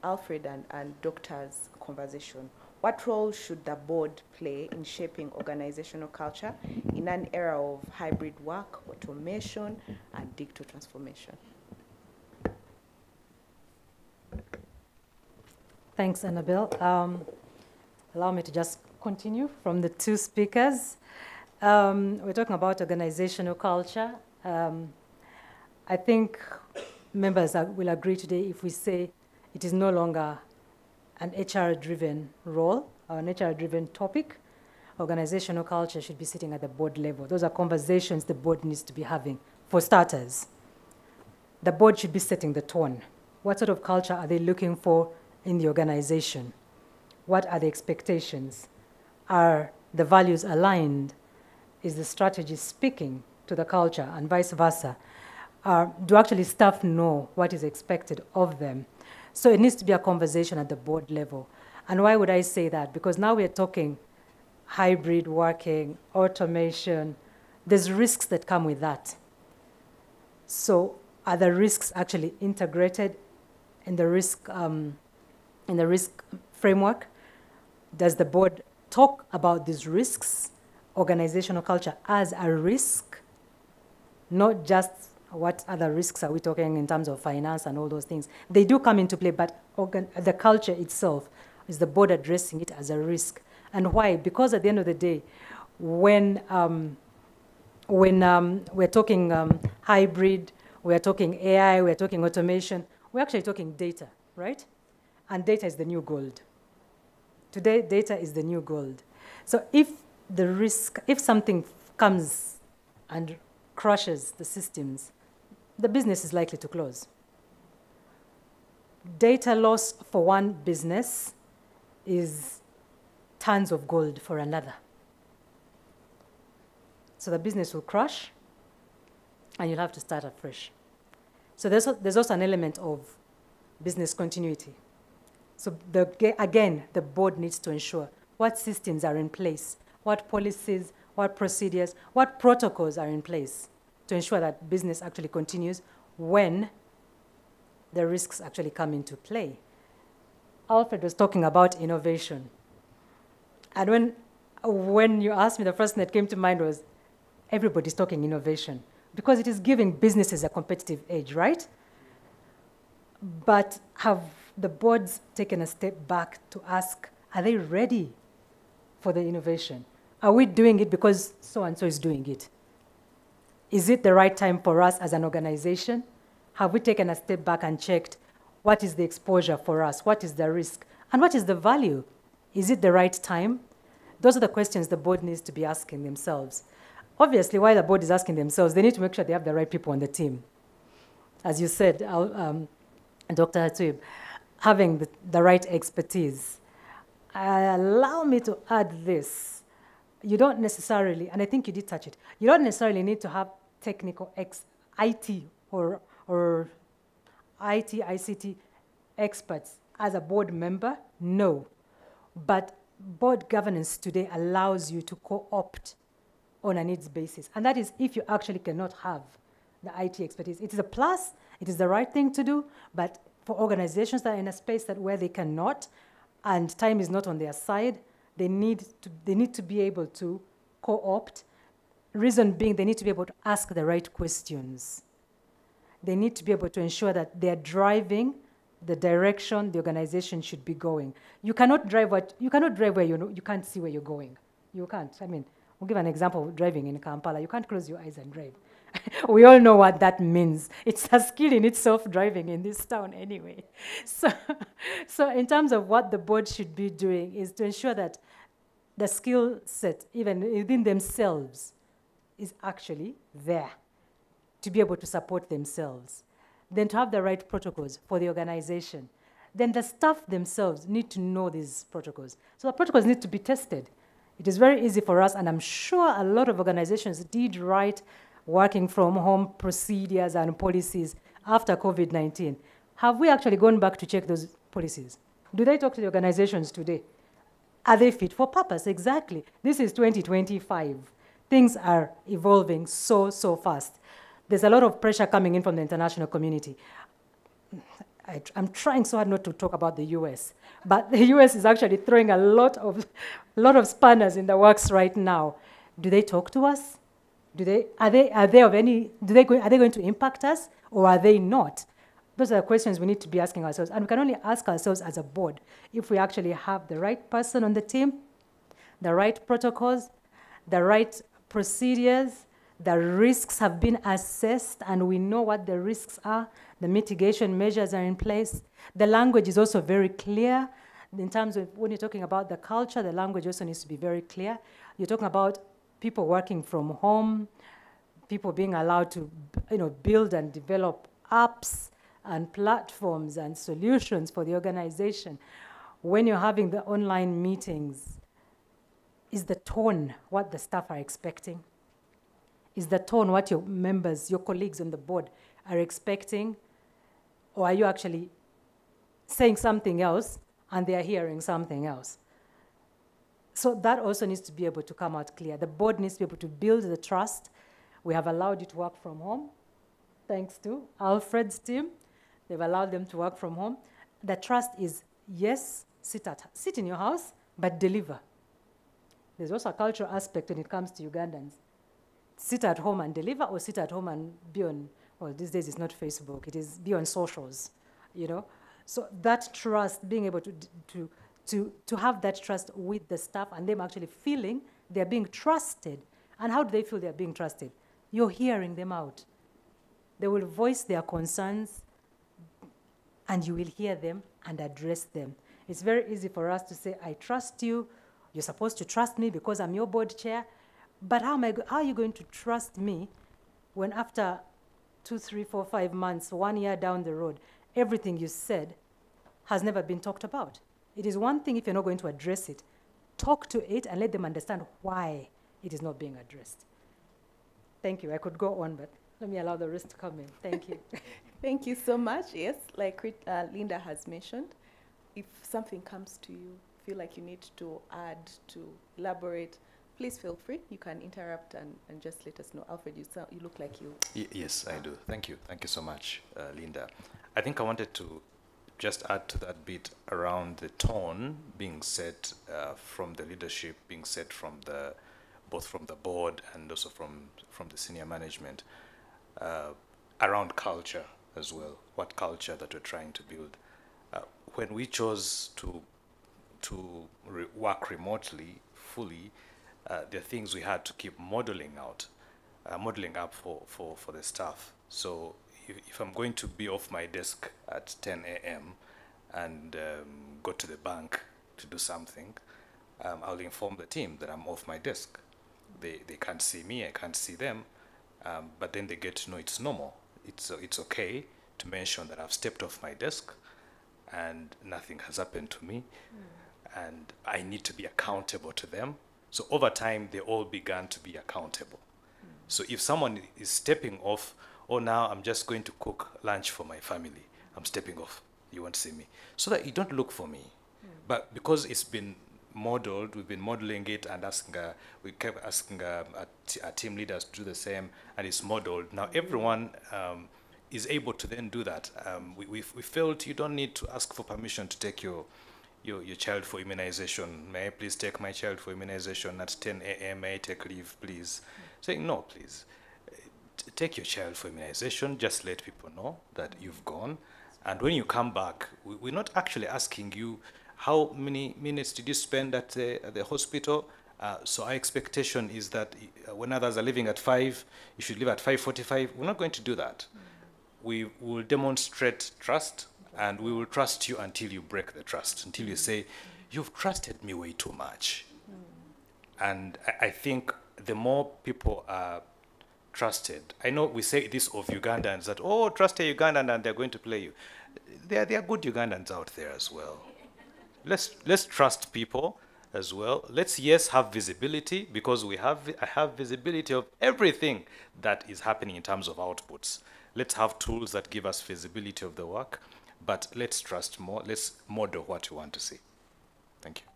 Alfred and Doctor's conversation. What role should the board play in shaping organizational culture in an era of hybrid work, automation, and digital transformation? Thanks, Annabel. Allow me to just continue from the 2 speakers. We're talking about organizational culture. I think members will agree today if we say it is no longer an HR-driven role or an HR-driven topic. Organizational culture should be sitting at the board level. Those are conversations the board needs to be having. For starters, the board should be setting the tone. What sort of culture are they looking for in the organization? What are the expectations? Are the values aligned? Is the strategy speaking to the culture, and vice versa? Do actually staff know what is expected of them? So it needs to be a conversation at the board level. And why would I say that? Because now we're talking hybrid working, automation. There's risks that come with that. So are the risks actually integrated in the risk framework? Does the board talk about these risks, organizational culture as a risk, not just what other risks are we talking in terms of finance and all those things? They do come into play, but the culture itself, is the board addressing it as a risk? And why? Because at the end of the day, when we're talking hybrid, we're talking AI, we're talking automation, we're actually talking data, right? And data is the new gold. Today, data is the new gold. So if something comes and crushes the systems, the business is likely to close. Data loss for one business is tons of gold for another. So the business will crash, and you'll have to start afresh. So there's also an element of business continuity. So again, the board needs to ensure what systems are in place, what policies, what procedures, what protocols are in place to ensure that business actually continues when the risks actually come into play. Alfred was talking about innovation. And when you asked me, the first thing that came to mind was everybody's talking innovation because it is giving businesses a competitive edge, right? But have the boards taken a step back to ask, are they ready for the innovation? Are we doing it because so-and-so is doing it? Is it the right time for us as an organization? Have we taken a step back and checked what is the exposure for us? What is the risk? And what is the value? Is it the right time? Those are the questions the board needs to be asking themselves. Obviously, while the board is asking themselves, they need to make sure they have the right people on the team. As you said, Dr. Hatwib, having the right expertise. Allow me to add this. You don't necessarily, and I think you did touch it, you don't necessarily need to have technical IT or IT, ICT experts as a board member, no. But board governance today allows you to co-opt on a needs basis. And that is if you actually cannot have the IT expertise. It is a plus, it is the right thing to do, but for organizations that are in a space where they cannot, and time is not on their side, they need to be able to co-opt. Reason being, they need to be able to ask the right questions. They need to be able to ensure that they're driving the direction the organization should be going. You cannot drive where you can't see where you're going. You can't. I mean, we'll give an example of driving in Kampala. You can't close your eyes and drive. We all know what that means. It's a skill in itself, driving in this town anyway. So in terms of what the board should be doing is to ensure that the skill set, even within themselves, is actually there to be able to support themselves. Then to have the right protocols for the organization. Then the staff themselves need to know these protocols. So the protocols need to be tested. It is very easy for us, and I'm sure a lot of organizations did write working from home procedures and policies after COVID-19. Have we actually gone back to check those policies? Do they talk to the organizations today? Are they fit for purpose? Exactly. This is 2025. Things are evolving so fast. There's a lot of pressure coming in from the international community. I'm trying so hard not to talk about the US, but the US is actually throwing a lot of spanners in the works right now. Do they talk to us? Are they going to impact us, or are they not? Those are the questions we need to be asking ourselves, and we can only ask ourselves as a board if we actually have the right person on the team, the right protocols, the right procedures, the risks have been assessed, and we know what the risks are. The mitigation measures are in place. The language is also very clear. In terms of when you're talking about the culture, the language also needs to be very clear. You're talking about people working from home, people being allowed to build and develop apps and platforms and solutions for the organization. When you're having the online meetings, is the tone what the staff are expecting? Is the tone what your members, your colleagues on the board are expecting? Or are you actually saying something else and they are hearing something else? So that also needs to be able to come out clear. The board needs to be able to build the trust. We have allowed you to work from home, thanks to Alfred's team. They've allowed them to work from home. The trust is, yes, sit in your house, but deliver. There's also a cultural aspect when it comes to Ugandans. Sit at home and deliver, or sit at home and be on, well, these days it's not Facebook, it is be on socials, So that trust, being able to have that trust with the staff and them actually feeling they're being trusted. And how do they feel they're being trusted? You're hearing them out. They will voice their concerns, and you will hear them and address them. It's very easy for us to say, I trust you, you're supposed to trust me because I'm your board chair, but how are you going to trust me when after 2, 3, 4, 5 months, 1 year down the road, everything you said has never been talked about? It is one thing if you're not going to address it, talk to it and let them understand why it is not being addressed. Thank you. I could go on, but let me allow the rest to come in. Thank you. Thank you so much. Yes, like Lynda has mentioned, if something comes to you, feel like you need to add, to elaborate, please feel free. You can interrupt and just let us know. Alfred, you look like you. Yes, I do. Thank you. Thank you so much, Lynda. I think I wanted to just add to that bit around the tone being set from the leadership, being set from both from the board and also from the senior management, around culture as well, what culture that we're trying to build. When we chose to work remotely, fully, there are things we had to keep modeling up for the staff. So if I'm going to be off my desk at 10 a.m. and go to the bank to do something, I'll inform the team that I'm off my desk. They can't see me, I can't see them, but then they get to know it's normal. It's okay to mention that I've stepped off my desk and nothing has happened to me, and I need to be accountable to them. So over time, they all began to be accountable. So if someone is stepping off, oh, now I'm just going to cook lunch for my family, I'm stepping off, you won't see me. So that you don't look for me. But because it's been modeled, we've been modeling it and we kept asking our team leaders to do the same, and it's modeled. Now everyone is able to then do that. We felt you don't need to ask for permission to take your child for immunization. May I please take my child for immunization at 10 a.m.? May I take leave, please? Saying, no, please. Take your child for immunization. Just let people know that you've gone. And when you come back, we're not actually asking you how many minutes did you spend at the hospital. So our expectation is that when others are leaving at 5, you should leave at 5:45. We're not going to do that. We will demonstrate trust, and we will trust you until you break the trust, until you say, you've trusted me way too much. And I think the more people are trusted, I know we say this of Ugandans, that, oh, trust a Ugandan and they're going to play you. There are good Ugandans out there as well. Let's trust people as well. Let's, yes, have visibility, because I have visibility of everything that is happening in terms of outputs. Let's have tools that give us visibility of the work, but let's trust more. Let's model what we want to see. Thank you.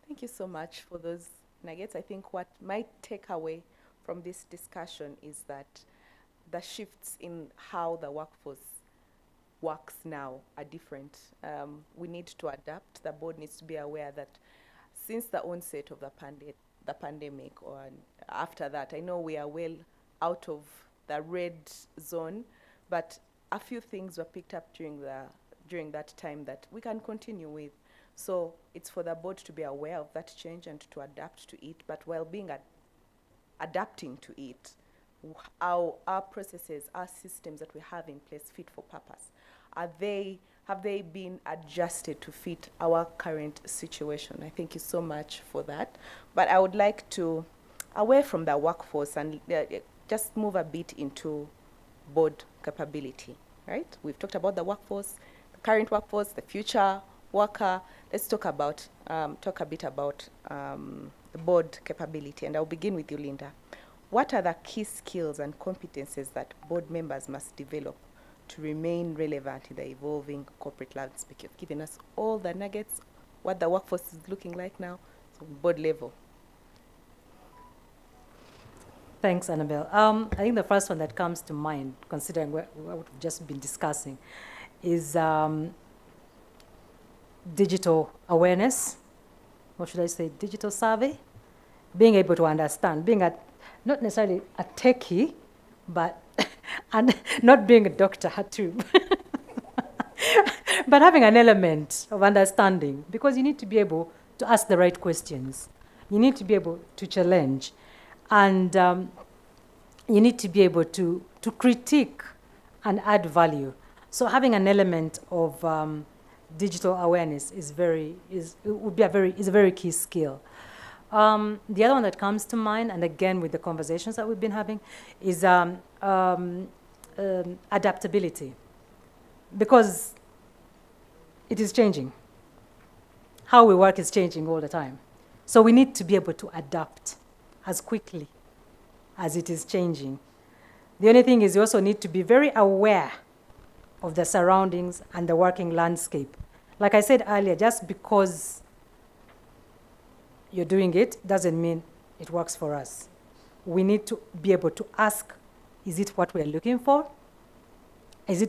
Thank you so much for those nuggets. I think what my takeaway from this discussion is that the shifts in how the workforce works now are different. We need to adapt. The board needs to be aware that since the onset of the pandemic, or after that, I know we are well out of the red zone, but a few things were picked up during that time that we can continue with. So it's for the board to be aware of that change and to adapt to it, but while being adapting to it, our processes, our systems that we have in place fit for purpose? Have they been adjusted to fit our current situation? I thank you so much for that. But I would like to, away from the workforce, and just move a bit into board capability, right? We've talked about the workforce, the current workforce, the future worker. Let's talk a bit about the board capability, and I'll begin with you, Lynda. What are the key skills and competences that board members must develop to remain relevant in the evolving corporate landscape? You've given us all the nuggets, what the workforce is looking like now, so board level. Thanks, Annabel. I think the first one that comes to mind, considering what we've just been discussing, is digital awareness. What should I say? Digital savvy. Being able to understand, not necessarily a techie, but and not being a Dr. Hatwib, but having an element of understanding, because you need to be able to ask the right questions. You need to be able to challenge, and you need to be able to critique and add value. So having an element of digital awareness is a very key skill. The other one that comes to mind, and again with the conversations that we've been having, is adaptability, because it is changing. How we work is changing all the time. So we need to be able to adapt as quickly as it is changing. The only thing is you also need to be very aware of the surroundings and the working landscape. Like I said earlier, just because you're doing it doesn't mean it works for us. We need to be able to ask, is it what we're looking for?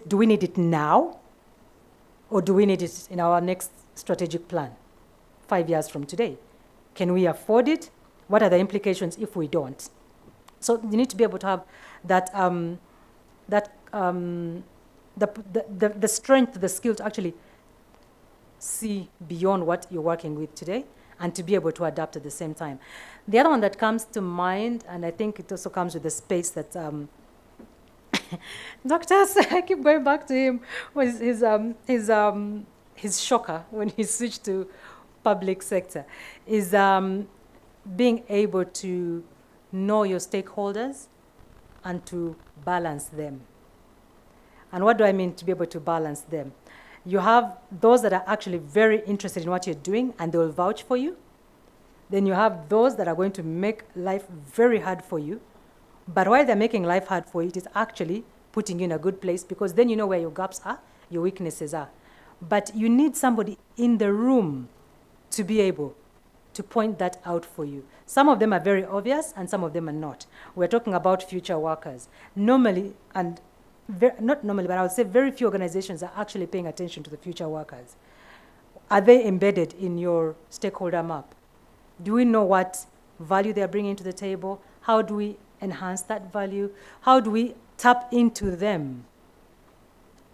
Do we need it now? Or do we need it in our next strategic plan, 5 years from today? Can we afford it? What are the implications if we don't? So you need to be able to have that, the strength, the skill to actually see beyond what you're working with today and to be able to adapt at the same time. The other one that comes to mind, and I think it also comes with the space that doctors, I keep going back to him, was his shocker when he switched to public sector, is being able to know your stakeholders and to balance them. And what do I mean to be able to balance them? You have those that are actually very interested in what you're doing and they will vouch for you. Then you have those that are going to make life very hard for you. But while they're making life hard for you, it is actually putting you in a good place, because then you know where your gaps are, your weaknesses are. But you need somebody in the room to be able to point that out for you. Some of them are very obvious and some of them are not. We're talking about future workers. Normally, and not normally, but I would say very few organizations are actually paying attention to the future workers. Are they embedded in your stakeholder map? Do we know what value they're bringing to the table? How do we enhance that value? How do we tap into them?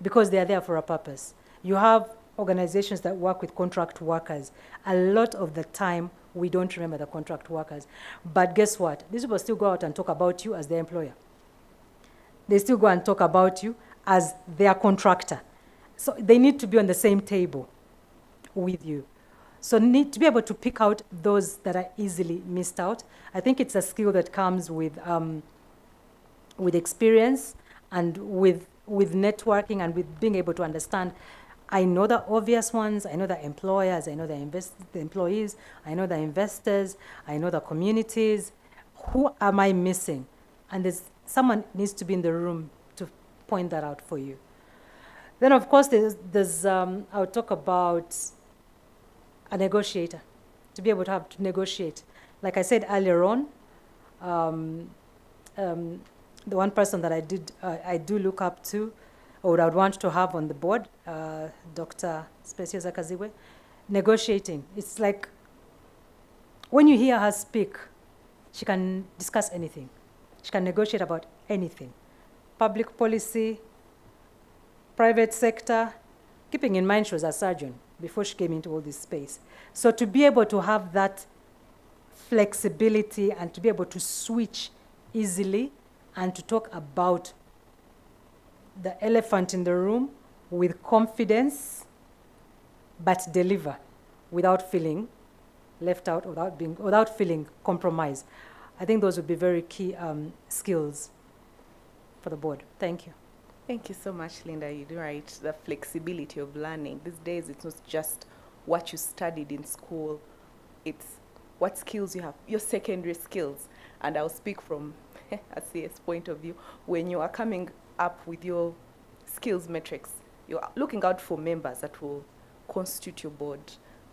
Because they're there for a purpose. You have organizations that work with contract workers. A lot of the time, we don't remember the contract workers. But guess what? These people still go out and talk about you as their employer. They still go and talk about you as their contractor. So they need to be on the same table with you. So need to be able to pick out those that are easily missed out. I think it's a skill that comes with experience and with networking and with being able to understand. I know the obvious ones, I know the employers, I know the employees, I know the investors, I know the communities. Who am I missing? And someone needs to be in the room to point that out for you. Then, of course, I'll talk about a negotiator, to be able to negotiate. Like I said earlier on, the one person that I do look up to, or I would want to have on the board, Dr. Speciosa Kaziwe, negotiating. It's like when you hear her speak, she can discuss anything. She can negotiate about anything. Public policy, private sector, keeping in mind she was a surgeon before she came into all this space. So to be able to have that flexibility and to be able to switch easily and to talk about the elephant in the room with confidence, but deliver without feeling left out, without feeling compromised. I think those would be very key skills for the board. Thank you. Thank you so much, Lynda. You're right. The flexibility of learning. These days, it's not just what you studied in school. It's what skills you have, your secondary skills. And I'll speak from a CS point of view. When you are coming up with your skills metrics, you're looking out for members that will constitute your board.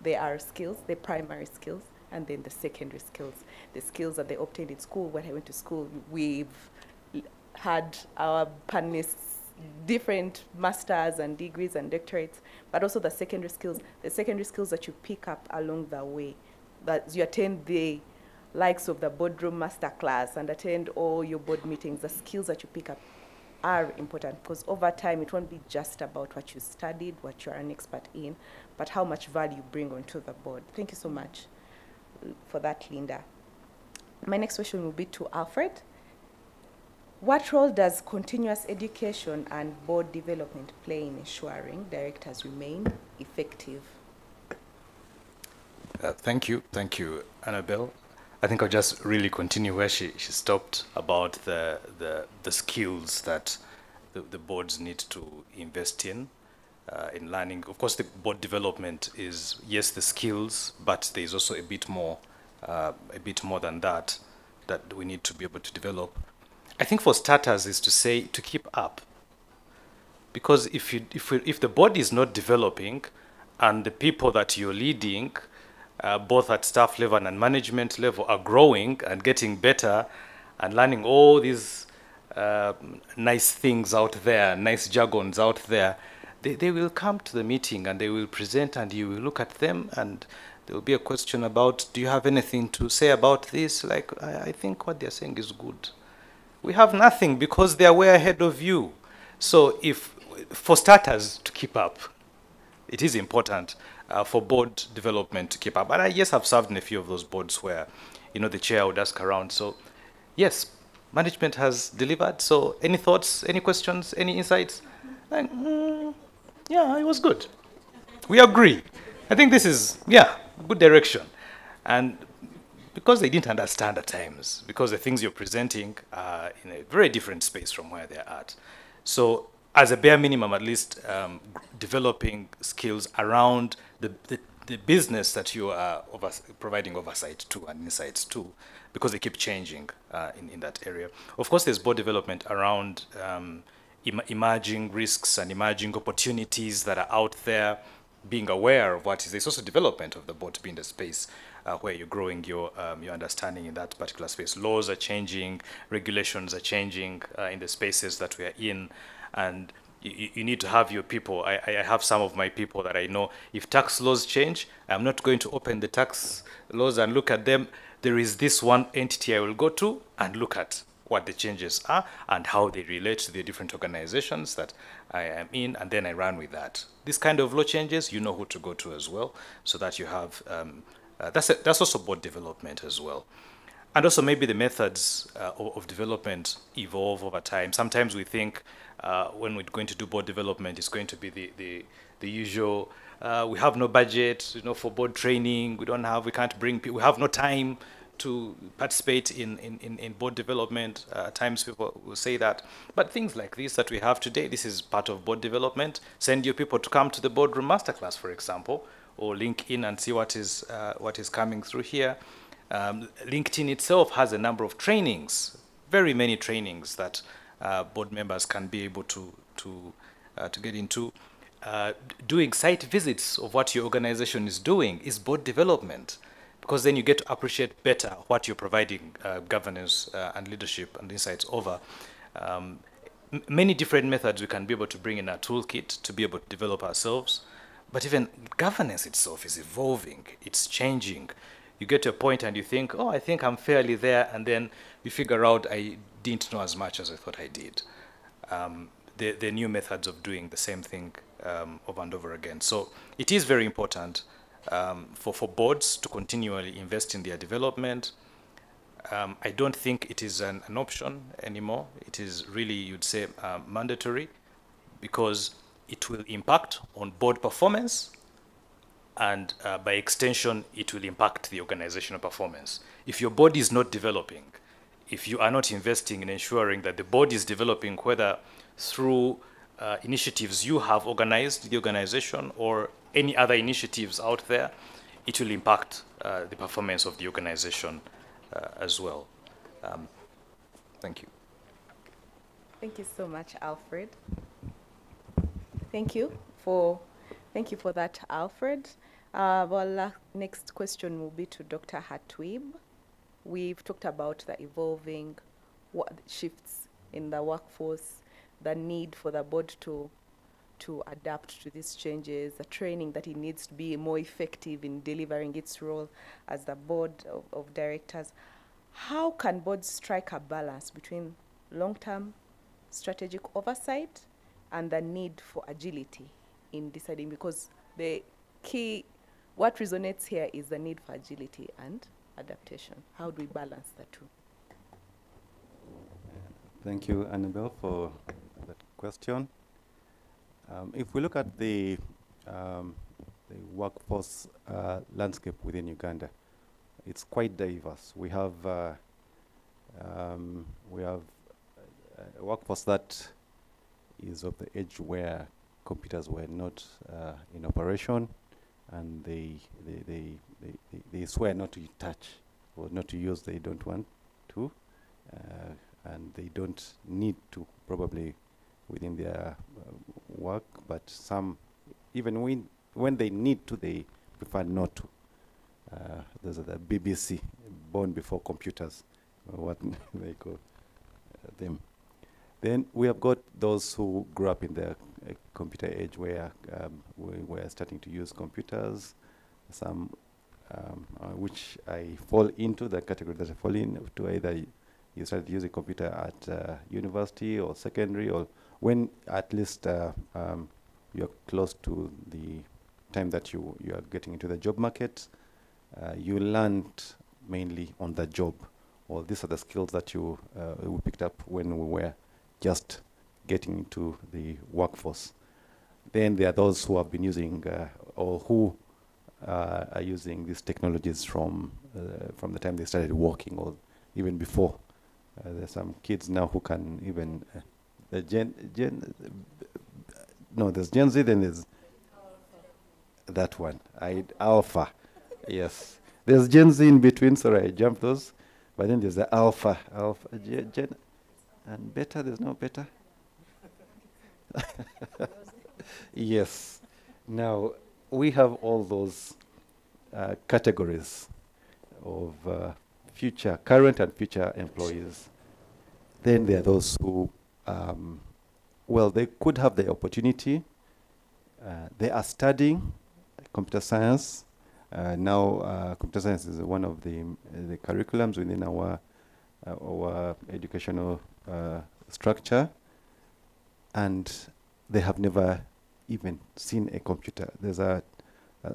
There are skills, the primary skills, and then the secondary skills. The skills that they obtained in school. When I went to school, we've had our panelists, different masters and degrees and doctorates, but also the secondary skills that you pick up along the way, that you attend the likes of the Boardroom Masterclass and attend all your board meetings. The skills that you pick up are important, because over time it won't be just about what you studied, what you are an expert in, but how much value you bring onto the board. Thank you so much for that, Lynda. My next question will be to Alfred. What role does continuous education and board development play in ensuring directors remain effective? Thank you, Annabel. I think I'll just really continue where she stopped about the skills that the boards need to invest in learning. Of course, the board development is, yes, the skills, but there is also a bit more than that we need to be able to develop. I think for starters is to say to keep up, because if the board is not developing, and the people that you're leading, both at staff level and management level, are growing and getting better and learning all these nice things out there, nice jargons out there, they will come to the meeting and they will present, and you will look at them and there will be a question about, do you have anything to say about this? Like, I think what they're saying is good. We have nothing because they are way ahead of you. So for starters, to keep up, it is important for board development to keep up. And yes, I've served in a few of those boards where, the chair would ask around. So yes, management has delivered. So any thoughts, any questions, any insights? Like, yeah, it was good. We agree. I think this is, good direction. And because they didn't understand at times, because the things you're presenting are in a very different space from where they're at. So as a bare minimum, at least developing skills around the business that you are providing oversight to and insights to, because they keep changing in that area. Of course, there's board development around emerging risks and emerging opportunities that are out there, being aware of what is. There's also development of the board to be in the space where you're growing your understanding in that particular space. Laws are changing, regulations are changing in the spaces that we are in, and you need to have your people. I have some of my people that I know, if tax laws change, I'm not going to open the tax laws and look at them. There is this one entity I will go to and look at what the changes are and how they relate to the different organizations that I am in, and then I run with that. This kind of law changes, you know who to go to as well, so that you have, that's also board development as well. And also maybe the methods of development evolve over time. Sometimes we think when we're going to do board development, it's going to be the usual, we have no budget, for board training, we can't bring people, we have no time to participate in board development. At times people will say that. But things like this that we have today, this is part of board development. Send your people to come to the Boardroom Masterclass, for example, or link in and see what is coming through here. LinkedIn itself has a number of trainings, very many trainings that board members can be able to get into. Doing site visits of what your organization is doing is board development, because then you get to appreciate better what you're providing governance and leadership and insights over. Many different methods we can be able to bring in our toolkit to be able to develop ourselves. But even governance itself is evolving, it's changing. You get to a point and you think, I think I'm fairly there, and then you figure out I didn't know as much as I thought I did. The new methods of doing the same thing over and over again. So it is very important for boards to continually invest in their development. I don't think it is an option anymore. It is really, you'd say, mandatory, because it will impact on board performance, and by extension, it will impact the organizational performance. If your board is not developing, if you are not investing in ensuring that the board is developing, whether through initiatives you have organized, the organization, or any other initiatives out there, it will impact the performance of the organization as well. Thank you. Thank you so much, Alfred. Thank you for that, Alfred. Next question will be to Dr. Hatwib. We've talked about the evolving shifts in the workforce, the need for the board to adapt to these changes, the training that it needs to be more effective in delivering its role as the board of directors. How can boards strike a balance between long-term strategic oversight and the need for agility in deciding? Because the key, what resonates here is the need for agility and adaptation. How do we balance the two? Thank you, Annabel, for that question. If we look at the workforce landscape within Uganda, it's quite diverse. We have a workforce that is of the age where computers were not in operation, and they swear not to touch or not to use. They don't want to, and they don't need to probably within their work. But some, even when they need to, they prefer not to. Those are the BBC, born before computers, what they call them. Then we have got those who grew up in the computer age where we were starting to use computers, some which I fall into, the category that I fall into, either you started using computer at university or secondary, or when at least you're close to the time that you are getting into the job market. You learned mainly on the job, or these are the skills that we picked up when we were just getting into the workforce. Then there are those who have been using or who are using these technologies from the time they started working, or even before. There's some kids now who can even there's Gen Z, then there's that one. Alpha. Yes. There's Gen Z in between, sorry, I jumped those. But then there's the Alpha. Gen, and Beta, there's no Beta? Yes. Now, we have all those categories of current and future employees. Then there are those who, well, they could have the opportunity. They are studying computer science. Now, computer science is one of the curriculums within our educational structure, and they have never even seen a computer. There's a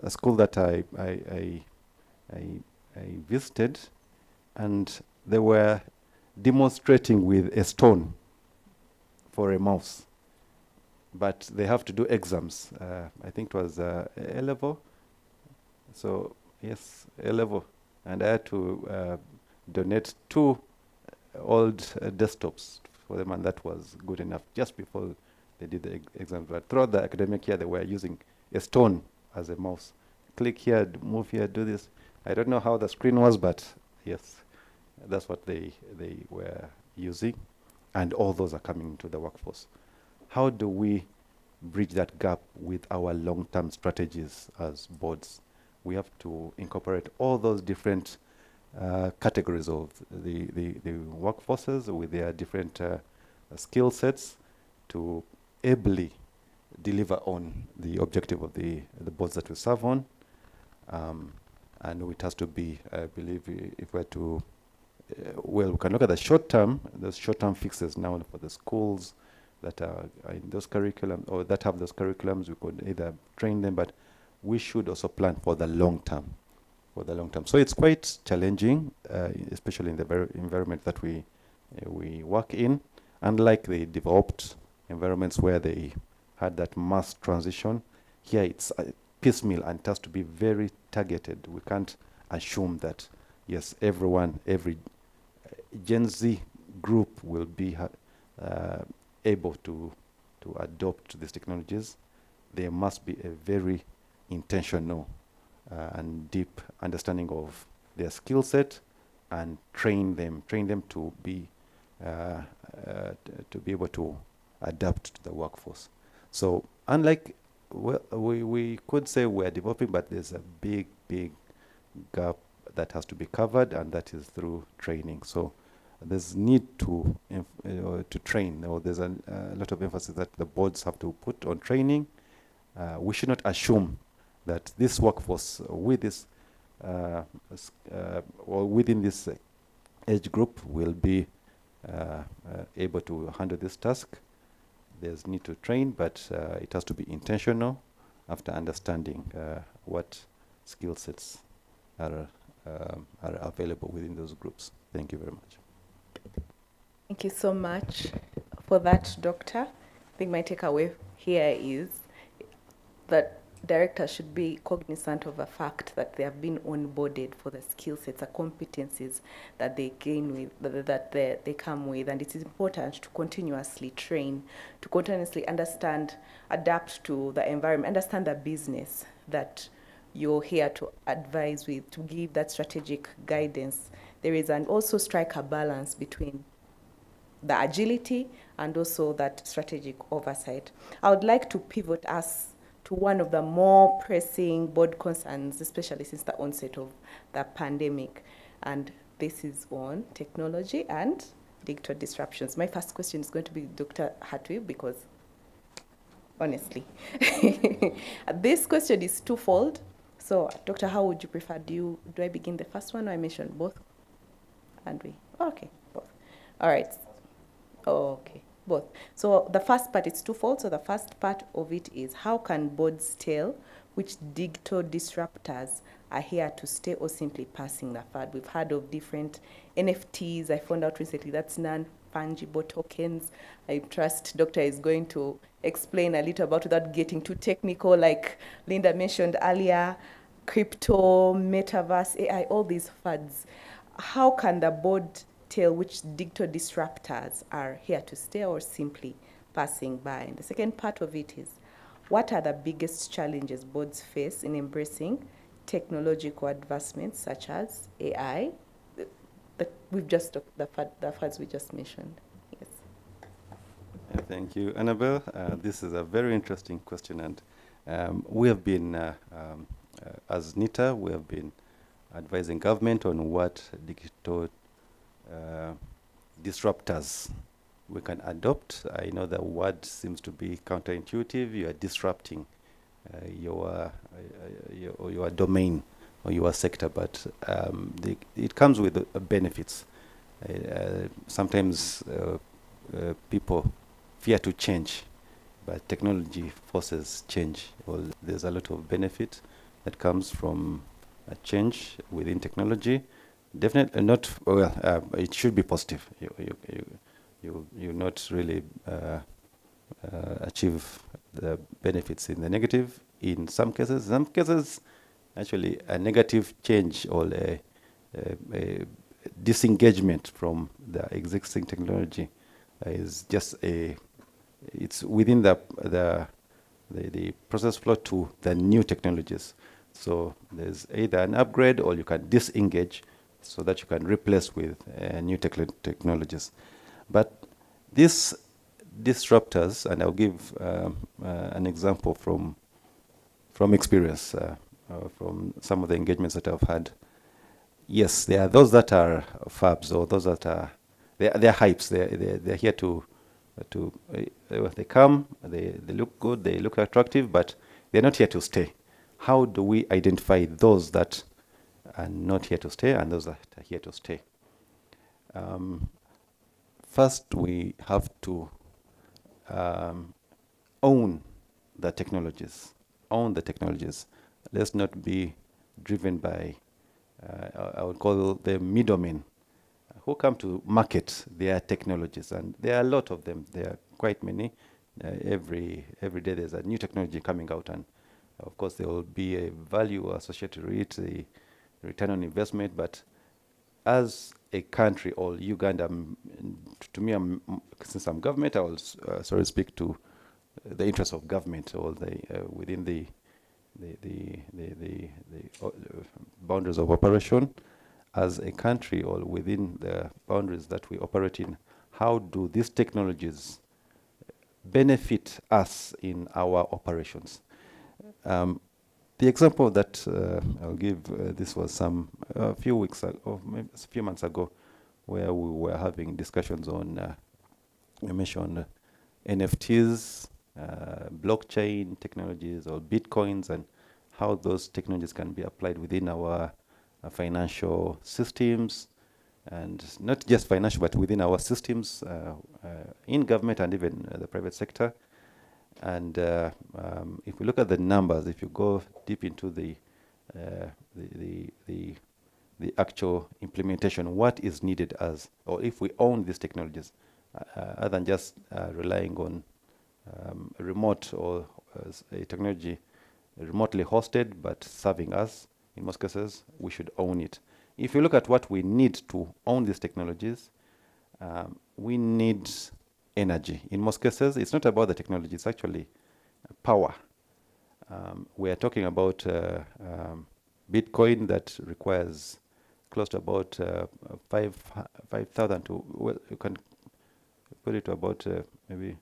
school that I visited, and they were demonstrating with a stone for a mouse, but they have to do exams. I think it was A-level. So yes, A-level, and I had to donate 2 old desktops for them, and that was good enough just before they did the exam. But throughout the academic year, they were using a stone as a mouse. Click here, move here, do this. I don't know how the screen was, but yes, that's what they were using, and all those are coming into the workforce. How do we bridge that gap with our long-term strategies as boards? We have to incorporate all those different categories of the workforces with their different skill sets to ably deliver on the objective of the boards that we serve on. And it has to be, I believe, if we're to, well, we can look at the short-term, those short-term fixes now for the schools that are in those curriculums, or that have those curriculums. We could either train them, but we should also plan for the long term. So it's quite challenging, especially in the environment that we work in. Unlike the developed environments where they had that mass transition, here it's piecemeal, and it has to be very targeted. We can't assume that, yes, every Gen Z group will be able to adopt these technologies. There must be a very intentional and deep understanding of their skill set, and train them to be able to adapt to the workforce. So unlike, well, we could say we're developing, but there's a big gap that has to be covered, and that is through training. So there's need to train, or there's a lot of emphasis that the boards have to put on training. We should not assume that this workforce with this or within this age group will be able to handle this task. There's need to train, but it has to be intentional after understanding what skill sets are available within those groups. Thank you very much. Thank you so much for that, Doctor. I think my takeaway here is that directors should be cognizant of the fact that they have been onboarded for the skill sets, the competencies that they gain with, that they come with, and it is important to continuously train, to continuously understand, adapt to the environment, understand the business that you're here to advise with, to give that strategic guidance. There is, and also strike a balance between the agility and also that strategic oversight. I would like to pivot us to one of the more pressing board concerns, especially since the onset of the pandemic. And this is on technology and digital disruptions. My first question is going to be Dr. Hatwib, because honestly, this question is twofold. So, Doctor, how would you prefer? Do I begin the first one, or I mention both? And we, okay, both. All right. Okay, both. So the first part is twofold. So the first part of it is, how can boards tell which digital disruptors are here to stay or simply passing the fad? We've heard of different NFTs. I found out recently that's non-fungible tokens. I trust Doctor is going to explain a little about that, getting too technical, like Lynda mentioned earlier, crypto, metaverse, AI, all these fads. How can the board tell which digital disruptors are here to stay or simply passing by? And the second part of it is, what are the biggest challenges boards face in embracing technological advancements such as AI? We've just talked, the fads we just mentioned. Yes. Thank you, Annabel. This is a very interesting question, and we have been, as NITA, we have been advising government on what digital disruptors we can adopt. I know the word seems to be counterintuitive. You are disrupting your domain or your sector, but it comes with benefits. Sometimes people fear to change, but technology forces change. Well, there's a lot of benefit that comes from a change within technology. Definitely not, well, it should be positive. You not really achieve the benefits in the negative. In some cases, actually a negative change or a disengagement from the existing technology is just it's within the process flow to the new technologies. So there's either an upgrade or you can disengage so that you can replace with new technologies. But these disruptors, and I'll give an example from experience, from some of the engagements that I've had. Yes, there are those that are fabs, or those that are they're hypes. They're here to they come, they look good, they look attractive, but they're not here to stay. How do we identify those that are not here to stay and those that are here to stay? First, we have to own the technologies. Own the technologies. Let's not be driven by, I would call them middlemen, who come to market their technologies. And there are a lot of them. There are quite many. Every day there's a new technology coming out. And of course, there will be a value associated with it, a return on investment. But as a country, or Uganda, to me, since I'm government, I will speak to the interests of government, or within the boundaries of operation. As a country, or within the boundaries that we operate in, how do these technologies benefit us in our operations? The example that I'll give, this was a few weeks ago, maybe a few months ago, where we were having discussions on, we mentioned NFTs, blockchain technologies, or bitcoins, and how those technologies can be applied within our financial systems, and not just financial, but within our systems in government and even the private sector. And if we look at the numbers, if you go deep into the the actual implementation, what is needed or if we own these technologies, other than just relying on remote or a technology remotely hosted but serving us. In most cases, we should own it. If you look at what we need to own these technologies, we need energy. In most cases, it's not about the technology, it's actually power. We are talking about Bitcoin that requires close to about 5,000 to, well, you can put it to about maybe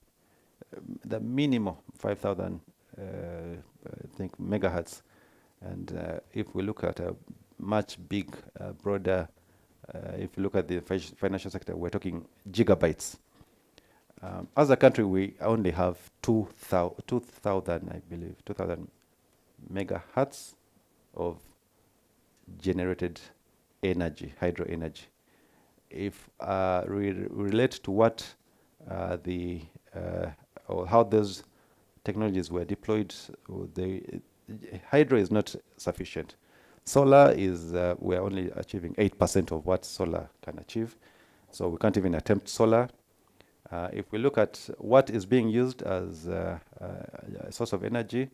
the minimum 5,000 I think megahertz. And if we look at a much big, broader, if you look at the financial sector, we're talking gigabytes. As a country, we only have 2,000, I believe, 2,000 megahertz of generated energy, hydro energy. If we relate to what or how those technologies were deployed, hydro is not sufficient. Solar is, we're only achieving 8% of what solar can achieve. So we can't even attempt solar. If we look at what is being used as a source of energy,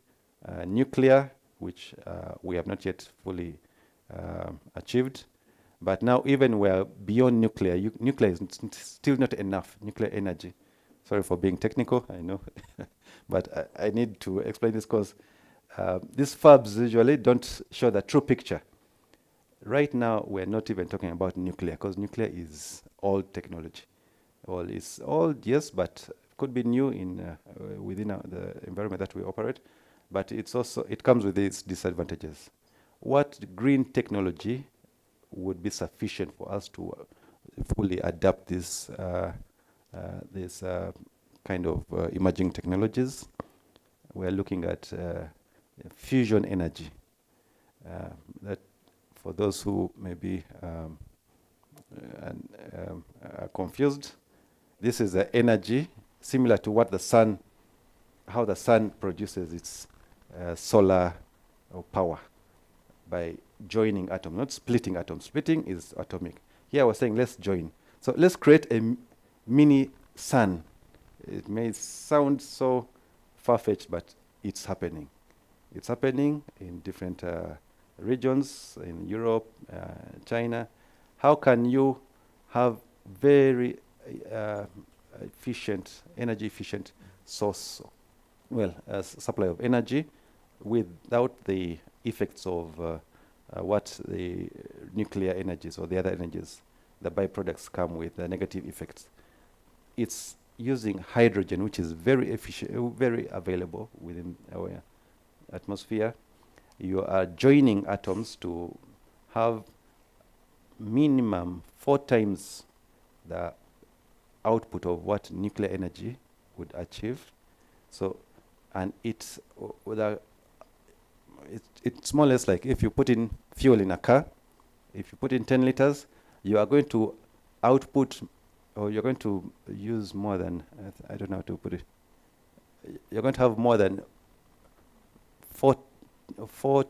nuclear, which we have not yet fully achieved. But now even we're beyond nuclear. Nuclear is still not enough, nuclear energy. Sorry for being technical, I know. But I need to explain this because these fabs usually don't show the true picture. Right now, we're not even talking about nuclear because nuclear is old technology. Well, it's old, yes, but could be new in within the environment that we operate. But it comes with its disadvantages. What green technology would be sufficient for us to fully adapt this kind of emerging technologies? We're looking at fusion energy. That, for those who maybe are confused, this is the energy similar to what how the sun produces its solar power by joining atoms, not splitting atoms. Splitting is atomic. Here I was saying let's join. So let's create a mini sun. It may sound so far-fetched, but it's happening. It's happening in different regions, in Europe, China. How can you have very efficient, energy-efficient source, supply of energy without the effects of what the nuclear energies or the other energies, the byproducts come with, the negative effects? It's using hydrogen, which is very efficient, very available within our atmosphere. You are joining atoms to have minimum 4 times the output of what nuclear energy would achieve. So, and it's more or less like if you put in fuel in a car, if you put in 10 liters, you are going to output, or you're going to use more than, I don't know how to put it, you're going to have more than 4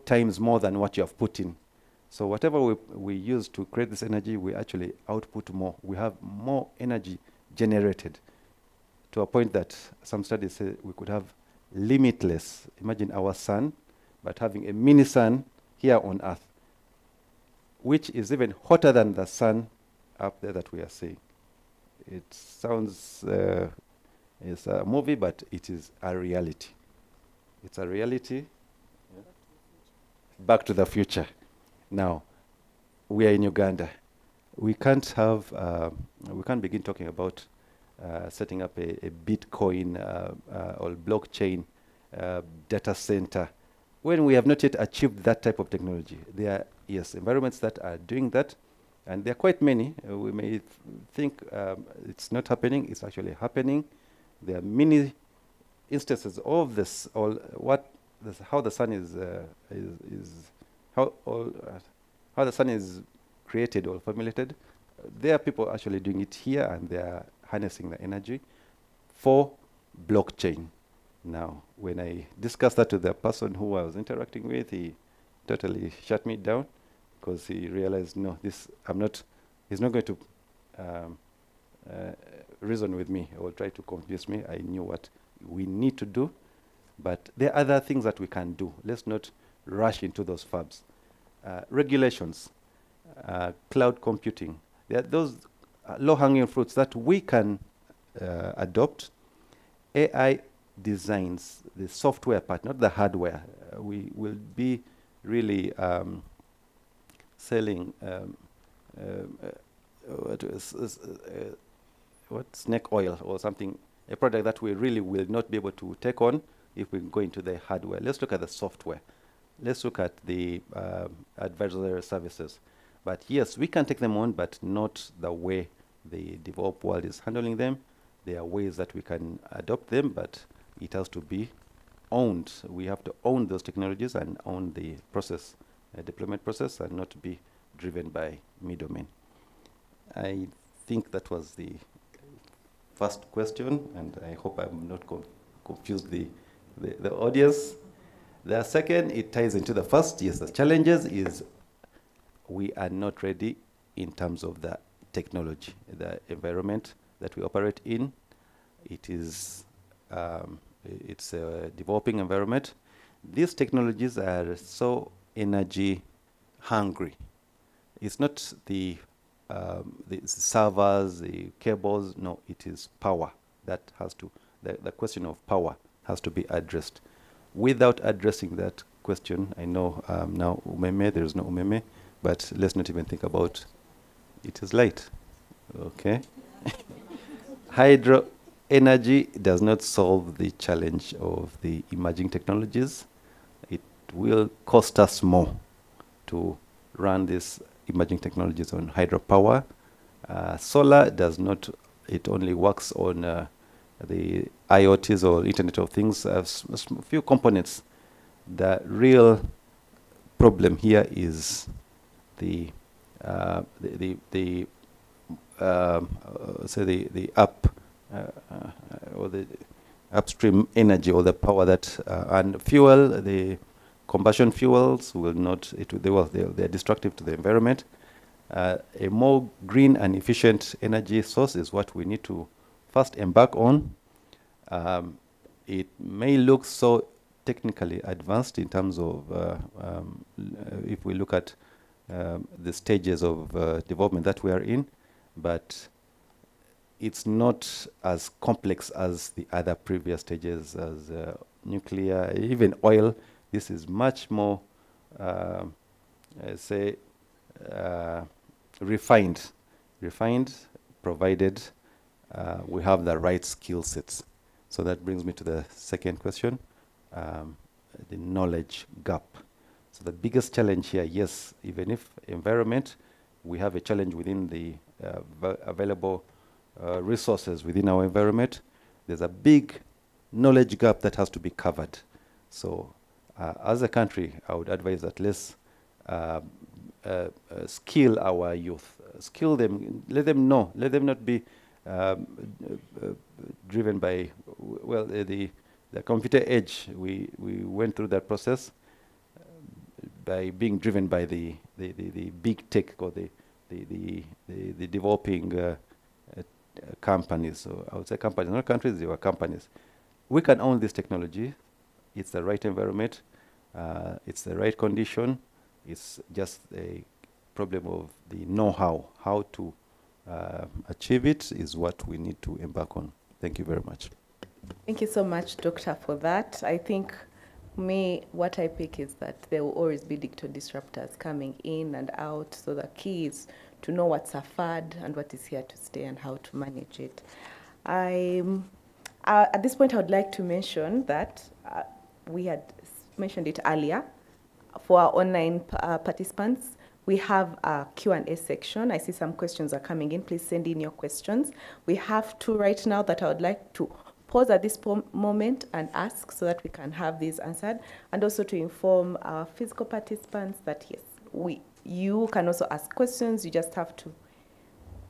times more than what you have put in. So whatever we use to create this energy, we actually output more. We have more energy generated to a point that some studies say we could have limitless. Imagine our sun, but having a mini sun here on Earth, which is even hotter than the sun up there that we are seeing. It sounds, it's a movie, but it is a reality. It's a reality. Yeah. Back to the future. Now, we are in Uganda. We can't have, we can't begin talking about setting up a Bitcoin or blockchain data center when we have not yet achieved that type of technology. There are, yes, environments that are doing that, and there are quite many. We may think it's not happening. It's actually happening. There are many instances of this, how the sun is how the sun is created or formulated. There are people actually doing it here, and they are harnessing the energy for blockchain. Now, when I discussed that to the person who I was interacting with, he totally shut me down because he realized, no, this, he's not going to reason with me or try to convince me. I knew what we need to do, but there are other things that we can do. Let's not rush into those fabs. Regulations, cloud computing. There are those low-hanging fruits that we can adopt. AI designs the software part, not the hardware. We will be really selling snake oil or something, a product that we really will not be able to take on if we go into the hardware. Let's look at the software. Let's look at the advisory services. But yes, we can take them on, but not the way the developed world is handling them. There are ways that we can adopt them, but it has to be owned. We have to own those technologies and own the process, deployment process, and not be driven by middlemen. I think that was the first question, and I hope I'm not confused the audience. The second, it ties into the first. Yes, the challenges is we are not ready in terms of the technology, the environment that we operate in. It is it's a developing environment. These technologies are so energy hungry. It's not the servers, the cables. No, it is power that has to. The question of power has to be addressed. Without addressing that question, I know now umeme, there is no umeme, but let's not even think about it is light. Okay. Hydro energy does not solve the challenge of the emerging technologies. It will cost us more to run these emerging technologies on hydropower. Solar does not, it only works on the IoTs or Internet of Things, a few components. The real problem here is the or the upstream energy or the power that and fuel. The combustion fuels will not. They are destructive to the environment. A more green and efficient energy source is what we need to first embark on. It may look so technically advanced in terms of if we look at the stages of development that we are in, but it's not as complex as the other previous stages, as nuclear, even oil. This is much more, refined, provided we have the right skill sets. So that brings me to the second question, the knowledge gap. So the biggest challenge here, yes, even if environment, we have a challenge within the available resources within our environment. There's a big knowledge gap that has to be covered. So as a country, I would advise that let's skill our youth, skill them, let them know, let them not be driven by, well, the computer age. We went through that process by being driven by the big tech or the developing companies. So I would say companies, not countries, they were companies. We can own this technology. It's the right environment. It's the right condition. It's just a problem of the know-how. How to achieve it is what we need to embark on. Thank you very much. Thank you so much, Doctor, for that. I think what I pick is that there will always be digital disruptors coming in and out. So the key is to know what's a fad and what is here to stay and how to manage it. At this point, I would like to mention that we had mentioned it earlier. For our online participants, we have a Q&A section. I see some questions are coming in. Please send in your questions. We have two right now that I would like to pause at this moment and ask so that we can have these answered, and also to inform our physical participants that yes, you can also ask questions. You just have to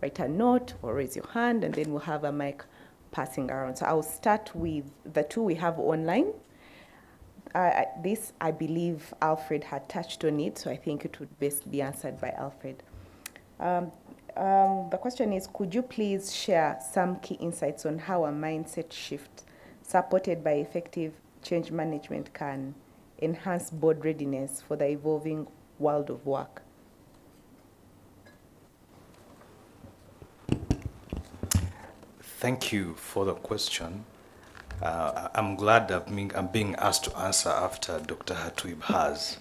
write a note or raise your hand, and then we'll have a mic passing around. So I'll start with the two we have online. this, I believe Alfred had touched on it, so I think it would best be answered by Alfred. The question is, could you please share some key insights on how a mindset shift supported by effective change management can enhance board readiness for the evolving world of work? Thank you for the question. I'm glad I'm being asked to answer after Dr. Hatwib has.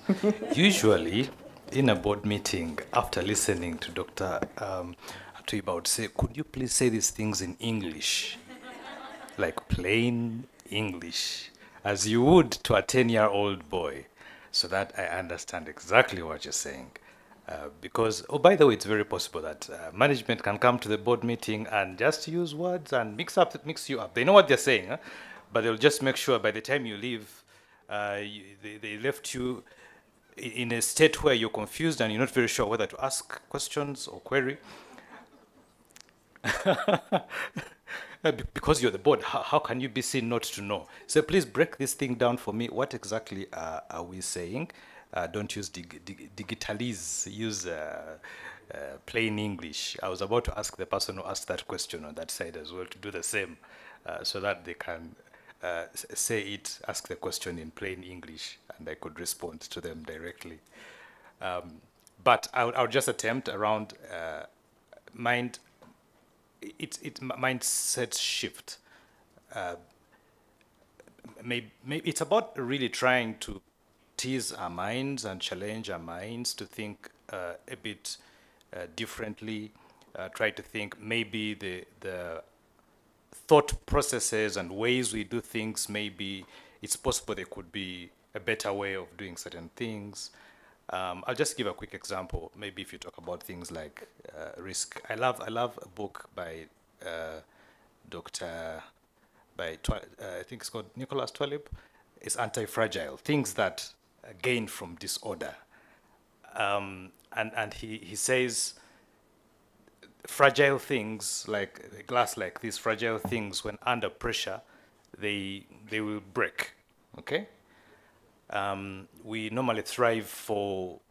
Usually, in a board meeting, after listening to Dr. Hatwib, I would say, could you please say these things in English? Like plain English, as you would to a 10-year-old boy, so that I understand exactly what you're saying. Because, oh, by the way, it's very possible that management can come to the board meeting and just use words and mix you up. They know what they're saying, huh? But they'll just make sure by the time you leave, they left you in a state where you're confused and you're not very sure whether to ask questions or query. Because you're the board, how can you be seen not to know? So please break this thing down for me. What exactly are we saying? Don't use digitalese, use plain English. I was about to ask the person who asked that question on that side as well to do the same, so that they can ask the question in plain English, and I could respond to them directly. But I'll just attempt around mindset shift. Maybe it's about really trying to tease our minds and challenge our minds to think a bit differently. Try to think maybe the thought processes and ways we do things, maybe it's possible there could be a better way of doing certain things. I'll just give a quick example. Maybe if you talk about things like risk. I love a book by I think it's called Nicholas Taleb. It's Anti-Fragile, things that gain from disorder. And he says fragile things, like a glass like this, fragile things, when under pressure, they will break, okay? We normally thrive for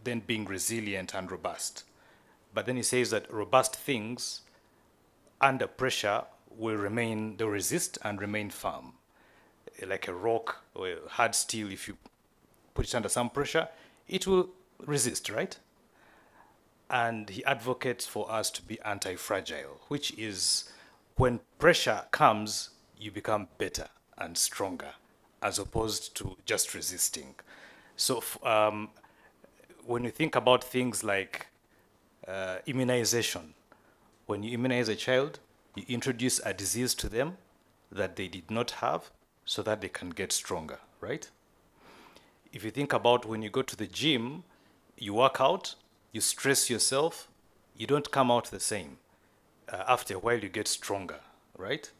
then being resilient and robust. But then he says that robust things under pressure they'll resist and remain firm. Like a rock or a hard steel, if you put it under some pressure, it will resist, right? And he advocates for us to be anti-fragile, which is when pressure comes, you become better and stronger, as opposed to just resisting. So when you think about things like immunization, when you immunize a child, you introduce a disease to them that they did not have so that they can get stronger, right? If you think about when you go to the gym, you work out, you stress yourself, you don't come out the same. After a while, you get stronger, right?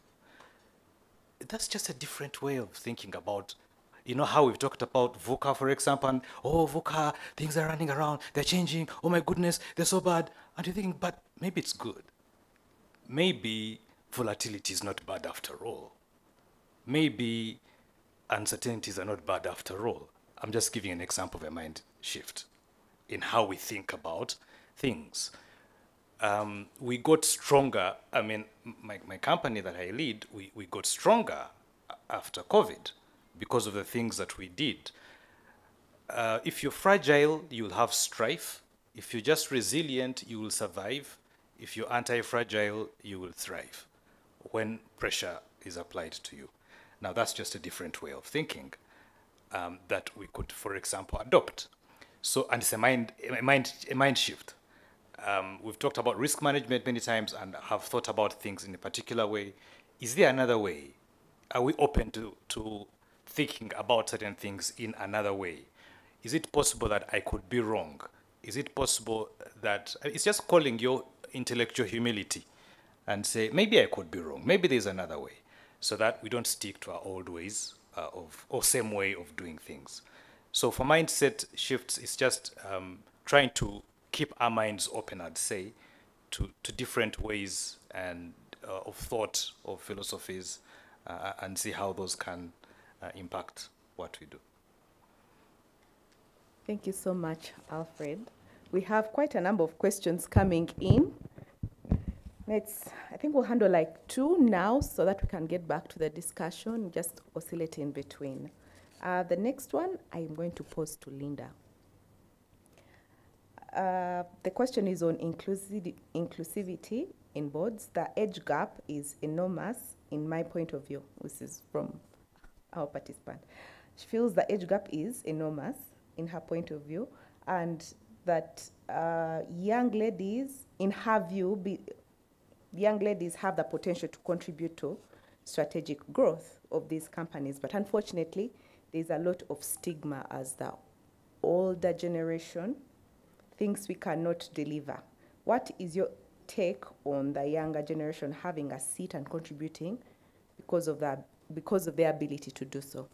That's just a different way of thinking about, you know how we've talked about VUCA, for example, and, oh, VUCA, things are running around, they're changing, oh my goodness, they're so bad. And you're thinking, but maybe it's good. Maybe volatility is not bad after all. Maybe uncertainties are not bad after all. I'm just giving an example of a mind shift in how we think about things. We got stronger. I mean, my company that I lead, we got stronger after COVID because of the things that we did. If you're fragile, you'll have strife. If you're just resilient, you will survive. If you're anti-fragile, you will thrive when pressure is applied to you. Now, that's just a different way of thinking that we could, for example, adopt. So, and it's a mind shift. We've talked about risk management many times and have thought about things in a particular way. Is there another way? Are we open to thinking about certain things in another way? Is it possible that I could be wrong? Is it possible that it's just calling your intellectual humility and say, maybe I could be wrong, maybe there's another way, so that we don't stick to our old ways or same way of doing things. So for mindset shifts, it's just trying to keep our minds open, I'd say, to different ways and of thought, of philosophies, and see how those can impact what we do. Thank you so much, Alfred. We have quite a number of questions coming in. I think we'll handle like 2 now so that we can get back to the discussion, just oscillate in between. The next one, I'm going to pose to Lynda. The question is on inclusivity in boards. The age gap is enormous in my point of view. This is from our participant. She feels the age gap is enormous in her point of view, and that young ladies, in her view, young ladies have the potential to contribute to strategic growth of these companies. But unfortunately, there's a lot of stigma as the older generation thinks we cannot deliver. What is your take on the younger generation having a seat and contributing because of their ability to do so?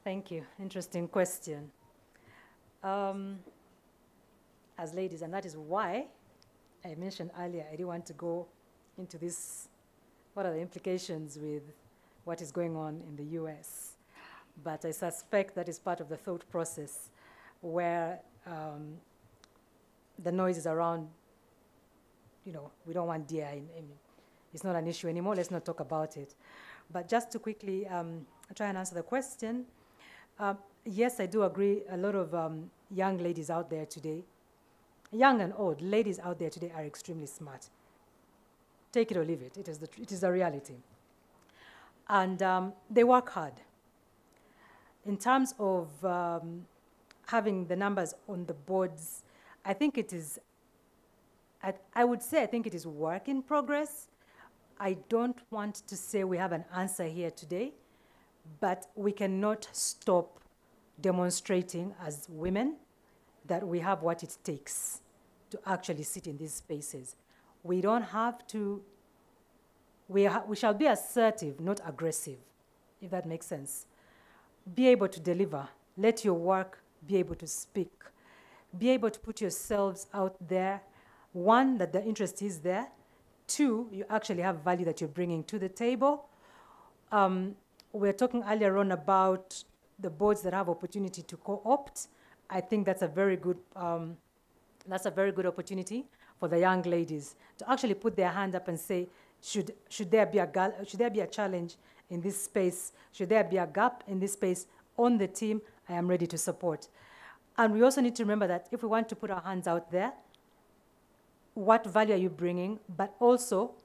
Thank you. Interesting question. As ladies, and that is why I mentioned earlier, I didn't want to go into this, what are the implications with what is going on in the US. But I suspect that is part of the thought process where the noise is around, we don't want DI. It's not an issue anymore. Let's not talk about it. But just to quickly try and answer the question, yes, I do agree. A lot of young ladies out there today, young and old, ladies out there today are extremely smart. Take it or leave it. It is a reality. And they work hard. In terms of having the numbers on the boards, I think it is, I would say I think it is work in progress. I don't want to say we have an answer here today, but we cannot stop demonstrating as women that we have what it takes to actually sit in these spaces. We don't have to, we shall be assertive, not aggressive, if that makes sense. Be able to deliver. Let your work be able to speak. Be able to put yourselves out there. 1, that the interest is there. 2, you actually have value that you're bringing to the table. We were talking earlier on about the boards that have opportunity to co-opt. I think that's a very good opportunity for the young ladies to actually put their hand up and say, should there be a challenge in this space? Should there be a gap in this space on the team? I am ready to support. And we also need to remember that if we want to put our hands out there, what value are you bringing? But also,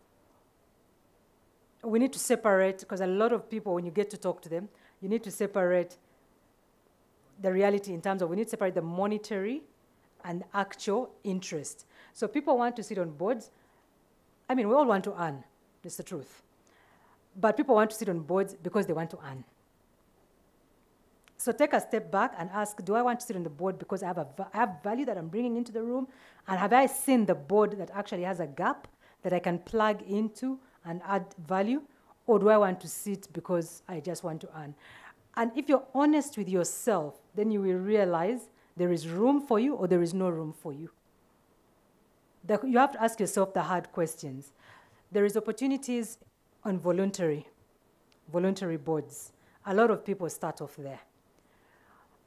we need to separate, because a lot of people, when you get to talk to them, you need to separate the reality in terms of, we need to separate the monetary and actual interest. So people want to sit on boards. I mean, we all want to earn. That's the truth. But people want to sit on boards because they want to earn. So take a step back and ask, do I want to sit on the board because I have value that I'm bringing into the room? And have I seen the board that actually has a gap that I can plug into and add value? Or do I want to sit because I just want to earn? And if you're honest with yourself, then you will realize there is room for you or there is no room for you. You have to ask yourself the hard questions. There is opportunities on voluntary boards. A lot of people start off there.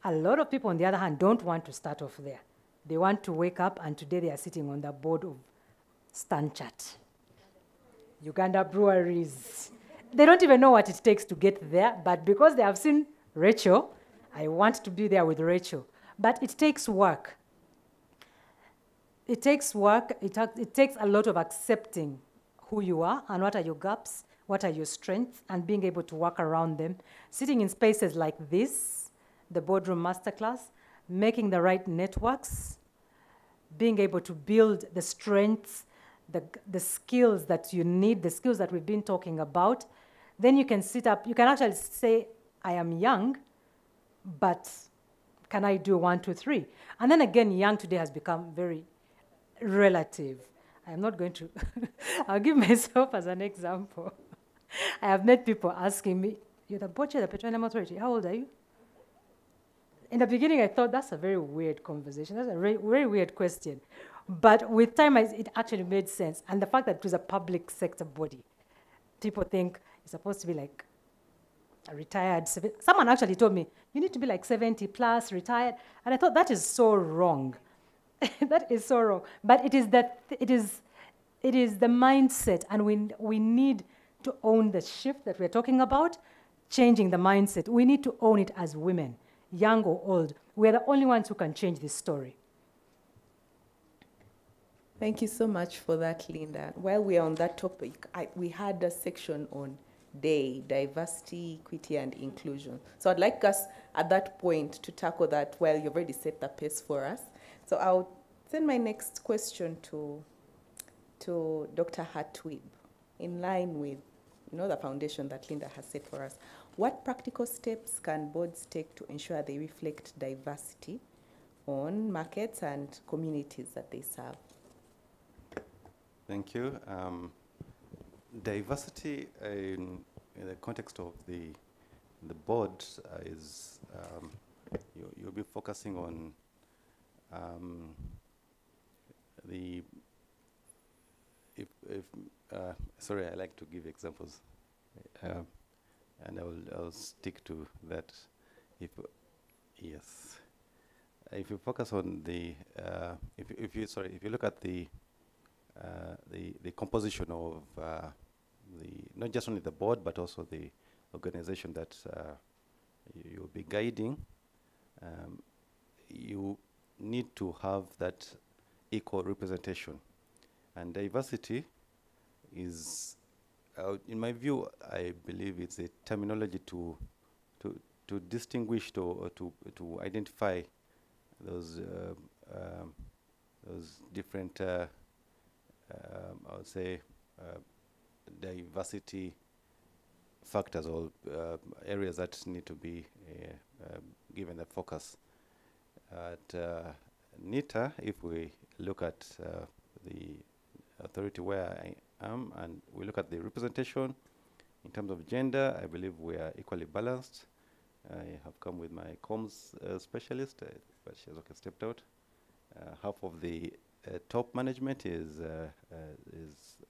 A lot of people, on the other hand, don't want to start off there. They want to wake up, and today they are sitting on the board of Stanchat, Uganda breweries. They don't even know what it takes to get there, but because they have seen Rachel, I want to be there with Rachel. But it takes work. It takes work. It takes a lot of accepting who you are and what are your gaps, what are your strengths, and being able to work around them. Sitting in spaces like this, the Boardroom Masterclass, making the right networks, being able to build the strengths, the skills that you need, the skills that we've been talking about. Then you can sit up, you can actually say, I am young, but can I do 1, 2, 3? And then again, young today has become very relative. I'm not going to, I'll give myself as an example. I have met people asking me, you're the board chair of the Petroleum Authority, how old are you? In the beginning, I thought that's a very weird conversation. That's a very weird question. But with time, it actually made sense. And the fact that it was a public sector body, people think It's supposed to be like a retired. Someone actually told me, you need to be like 70 plus, retired. And I thought that is so wrong. That is so wrong. But it is the mindset, and we need to own the shift that we're talking about, changing the mindset. We need to own it as women, young or old. We're the only ones who can change this story. Thank you so much for that, Lynda. While we are on that topic, we had a section on diversity, equity, and inclusion. So I'd like us at that point to tackle that. Well, you've already set the pace for us. So I'll send my next question to Dr. Hatwib, in line with the foundation that Lynda has set for us. What practical steps can boards take to ensure they reflect diversity on markets and communities that they serve? Thank you. Diversity in the context of the board is you'll be focusing on sorry, I like to give examples, and I'll stick to that. If you focus on the if you look at the composition of not just only the board but also the organization that you'll be guiding, you need to have that equal representation. And diversity is, in my view, I believe it's a terminology to distinguish or to identify those different, I would say, diversity factors or areas that need to be given the focus. At NITA, if we look at the authority where I am and we look at the representation in terms of gender, I believe we are equally balanced. I have come with my comms specialist, but she has stepped out. Half of the top management is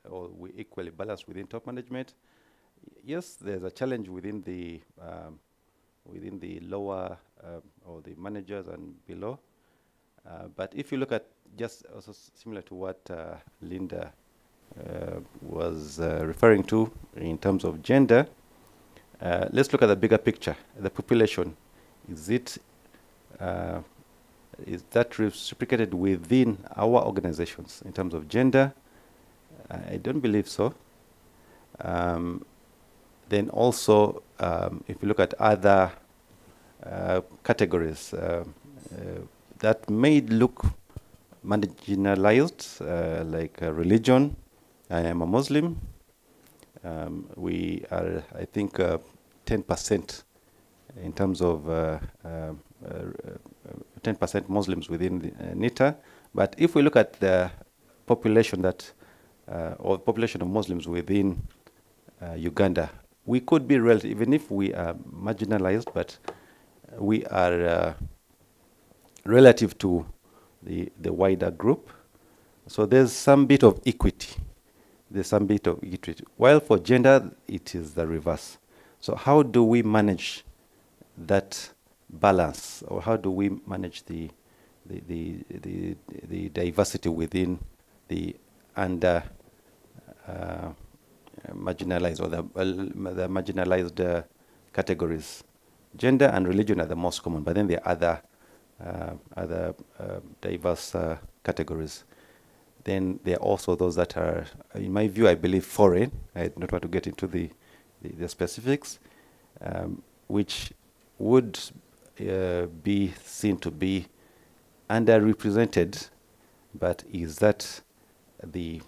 we equally balanced within top management. Yes, there's a challenge within the lower or the managers and below. But if you look at just also similar to what Lynda was referring to in terms of gender, let's look at the bigger picture. The population, is that reciprocated within our organizations in terms of gender? I don't believe so. Then also, if you look at other categories that may look marginalized, like religion. I am a Muslim. We are, I think, 10% in terms of 10% Muslims within the, NITA. But if we look at the population that, or population of Muslims within Uganda, we could be relative, even if we are marginalized, but we are relative to the wider group. So there's some bit of equity. There's some bit of equity. While for gender, it is the reverse. So how do we manage that balance, or how do we manage the diversity within the under marginalized or the marginalized categories? Gender and religion are the most common, but then there are other diverse categories. Then there are also those that are, in my view, I believe foreign. I don't want to get into the specifics, which would be seen to be underrepresented, but is that the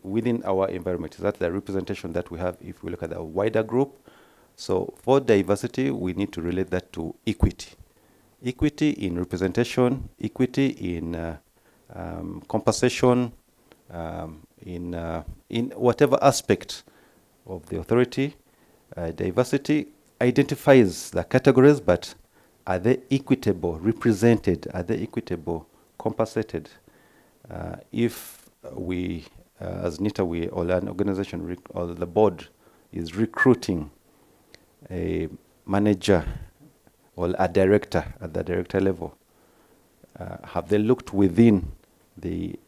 within our environment, is that the representation that we have if we look at the wider group? So for diversity, we need to relate that to equity. Equity in representation, equity in compensation, in whatever aspect of the authority. Diversity identifies the categories, but are they equitable, represented? Are they equitable, compensated? If we, as NITA, or an organization, or the board is recruiting a manager or a director at the director level. Have they looked within the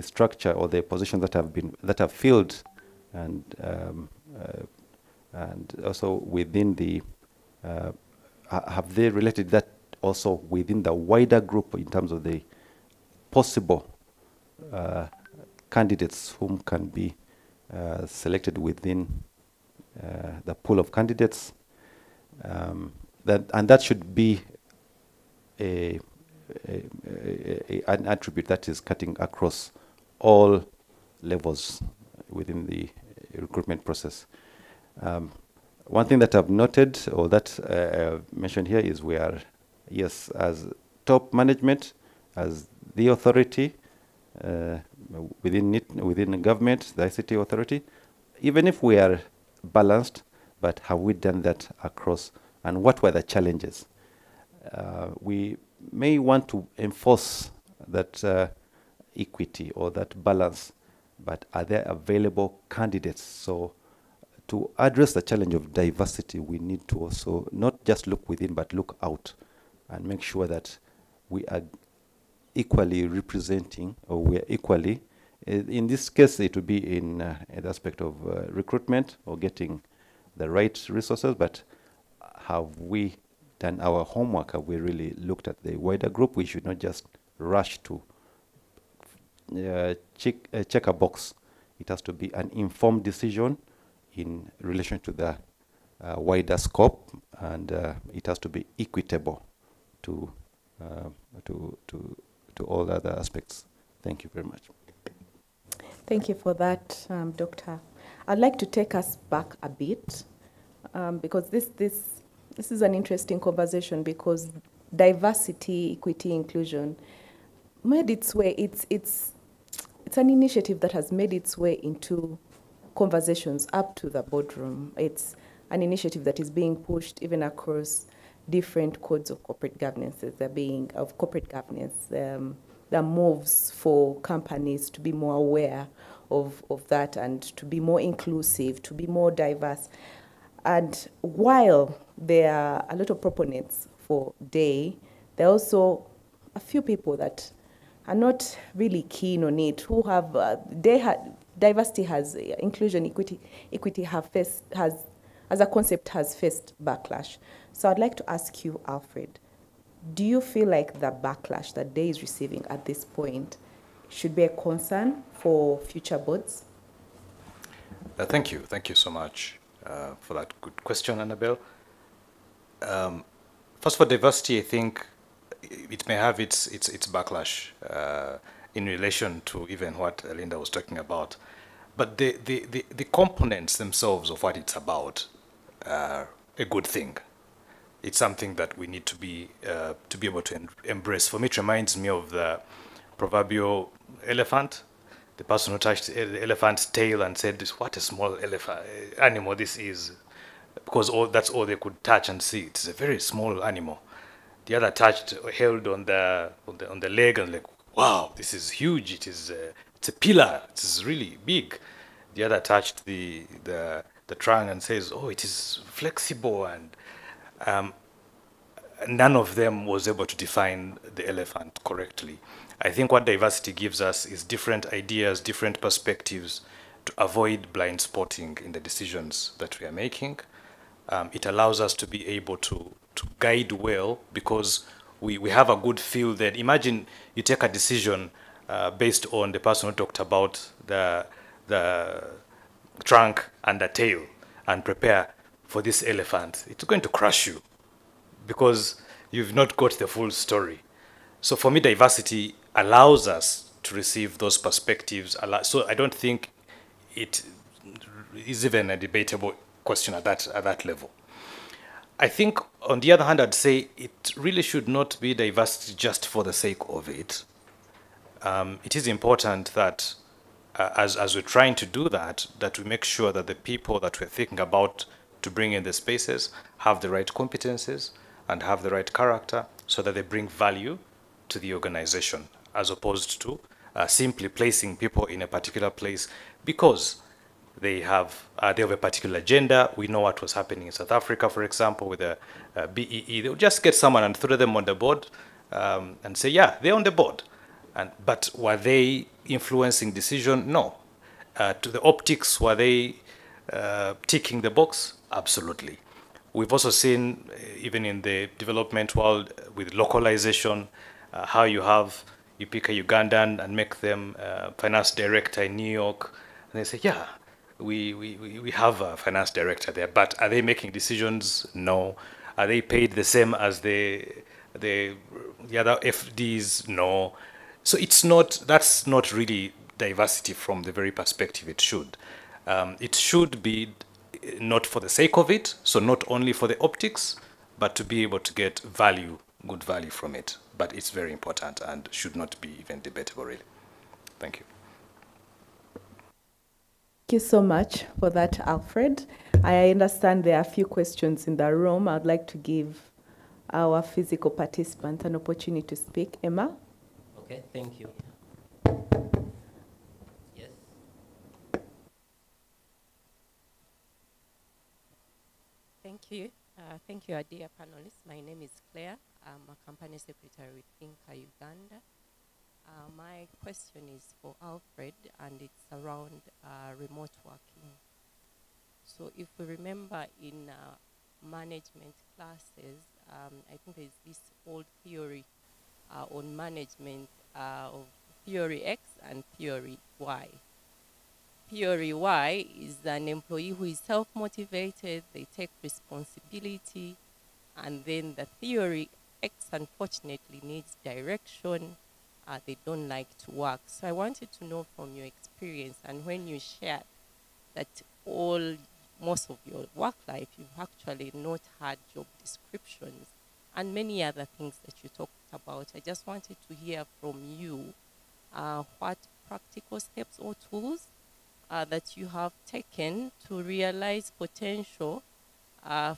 structure or the positions that have filled, and also within the have they related that also within the wider group in terms of the possible candidates whom can be selected within the pool of candidates, and that should be an attribute that is cutting across all levels within the recruitment process. One thing that I've noted, or that I've mentioned here, is we are, yes, as top management, as the authority within the government, the ICT authority, even if we are balanced, but have we done that across, and what were the challenges? We may want to enforce that equity or that balance, but are there available candidates? So to address the challenge of diversity, we need to also not just look within, but look out and make sure that we are equally representing, or we are equally, in this case it would be in the aspect of recruitment or getting the right resources, but have we done our homework? Have we really looked at the wider group? We should not just rush to check a box. It has to be an informed decision in relation to the wider scope, and it has to be equitable to all other aspects. Thank you very much. Thank you for that, Doctor. I'd like to take us back a bit, because this is an interesting conversation, because diversity, equity, inclusion made its way. It's an initiative that has made its way into conversations up to the boardroom. It's an initiative that is being pushed even across different codes of corporate governance. There are moves for companies to be more aware of that, and to be more inclusive, to be more diverse. And while there are a lot of proponents for DAY, there are also a few people that are not really keen on it, who have diversity has inclusion, equity has as a concept has faced backlash. So I'd like to ask you, Alfred, do you feel like the backlash that DAY is receiving at this point should be a concern for future boards? Thank you so much for that good question, Annabel. First, for diversity, I think it may have its backlash in relation to even what Lynda was talking about. But the components themselves of what it's about are a good thing. It's something that we need to be able to embrace. For me, it reminds me of the proverbial elephant, the person who touched the elephant's tail and said, "What a small animal this is," because that's all they could touch and see. It's a very small animal. The other held on the leg and like, "Wow, this is huge. It's a pillar. It's really big." The other touched the trunk and says, "Oh, it is flexible," and none of them was able to define the elephant correctly. I think what diversity gives us is different ideas, different perspectives to avoid blind spotting in the decisions that we are making. It allows us to be able to guide well, because we have a good feel that, imagine you take a decision based on the person who talked about the trunk and the tail and prepare for this elephant. It's going to crush you because you've not got the full story. So for me, diversity allows us to receive those perspectives. So I don't think it is even a debatable question at that level. I think, on the other hand, I'd say it really should not be diversity just for the sake of it. It is important that as we're trying to do that we make sure that the people that we're thinking about to bring in the spaces have the right competencies and have the right character, so that they bring value to the organization, as opposed to simply placing people in a particular place because They have a particular agenda. We know what was happening in South Africa, for example, with the BEE. They'll just get someone and throw them on the board and say, yeah, they're on the board. But were they influencing decision? No. To the optics, were they ticking the box? Absolutely. We've also seen, even in the development world, with localization, how you pick a Ugandan and make them finance director in New York, and they say, yeah, we have a finance director there, but are they making decisions? No. Are they paid the same as the other FDs? No. So that's not really diversity from the very perspective it should. It should be not for the sake of it, so not only for the optics, but to be able to get good value from it. But it's very important and should not be even debatable, really. Thank you. Thank you so much for that, Alfred. I understand there are a few questions in the room. I'd like to give our physical participant an opportunity to speak. Emma? Okay, thank you. Yes. Thank you. Thank you, our dear panelists. My name is Claire. I'm a company secretary with Inca Uganda. My question is for Alfred, and it's around remote working. So if we remember in management classes, I think there's this old theory on management of theory X and theory Y. Theory Y is an employee who is self-motivated, they take responsibility, and then the theory X, unfortunately, needs direction. They don't like to work. So I wanted to know from your experience, and when you shared that most of your work life, you've actually not had job descriptions and many other things that you talked about. I just wanted to hear from you what practical steps or tools that you have taken to realize potential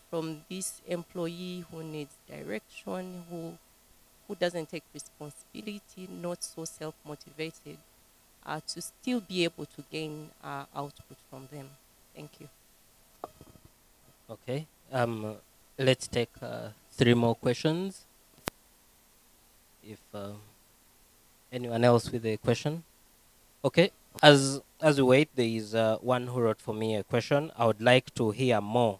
from this employee who needs direction, who doesn't take responsibility, not so self-motivated, to still be able to gain output from them. Thank you. Okay. Let's take 3 more questions. If anyone else with a question. Okay. As we wait, there is one who wrote for me a question. I would like to hear more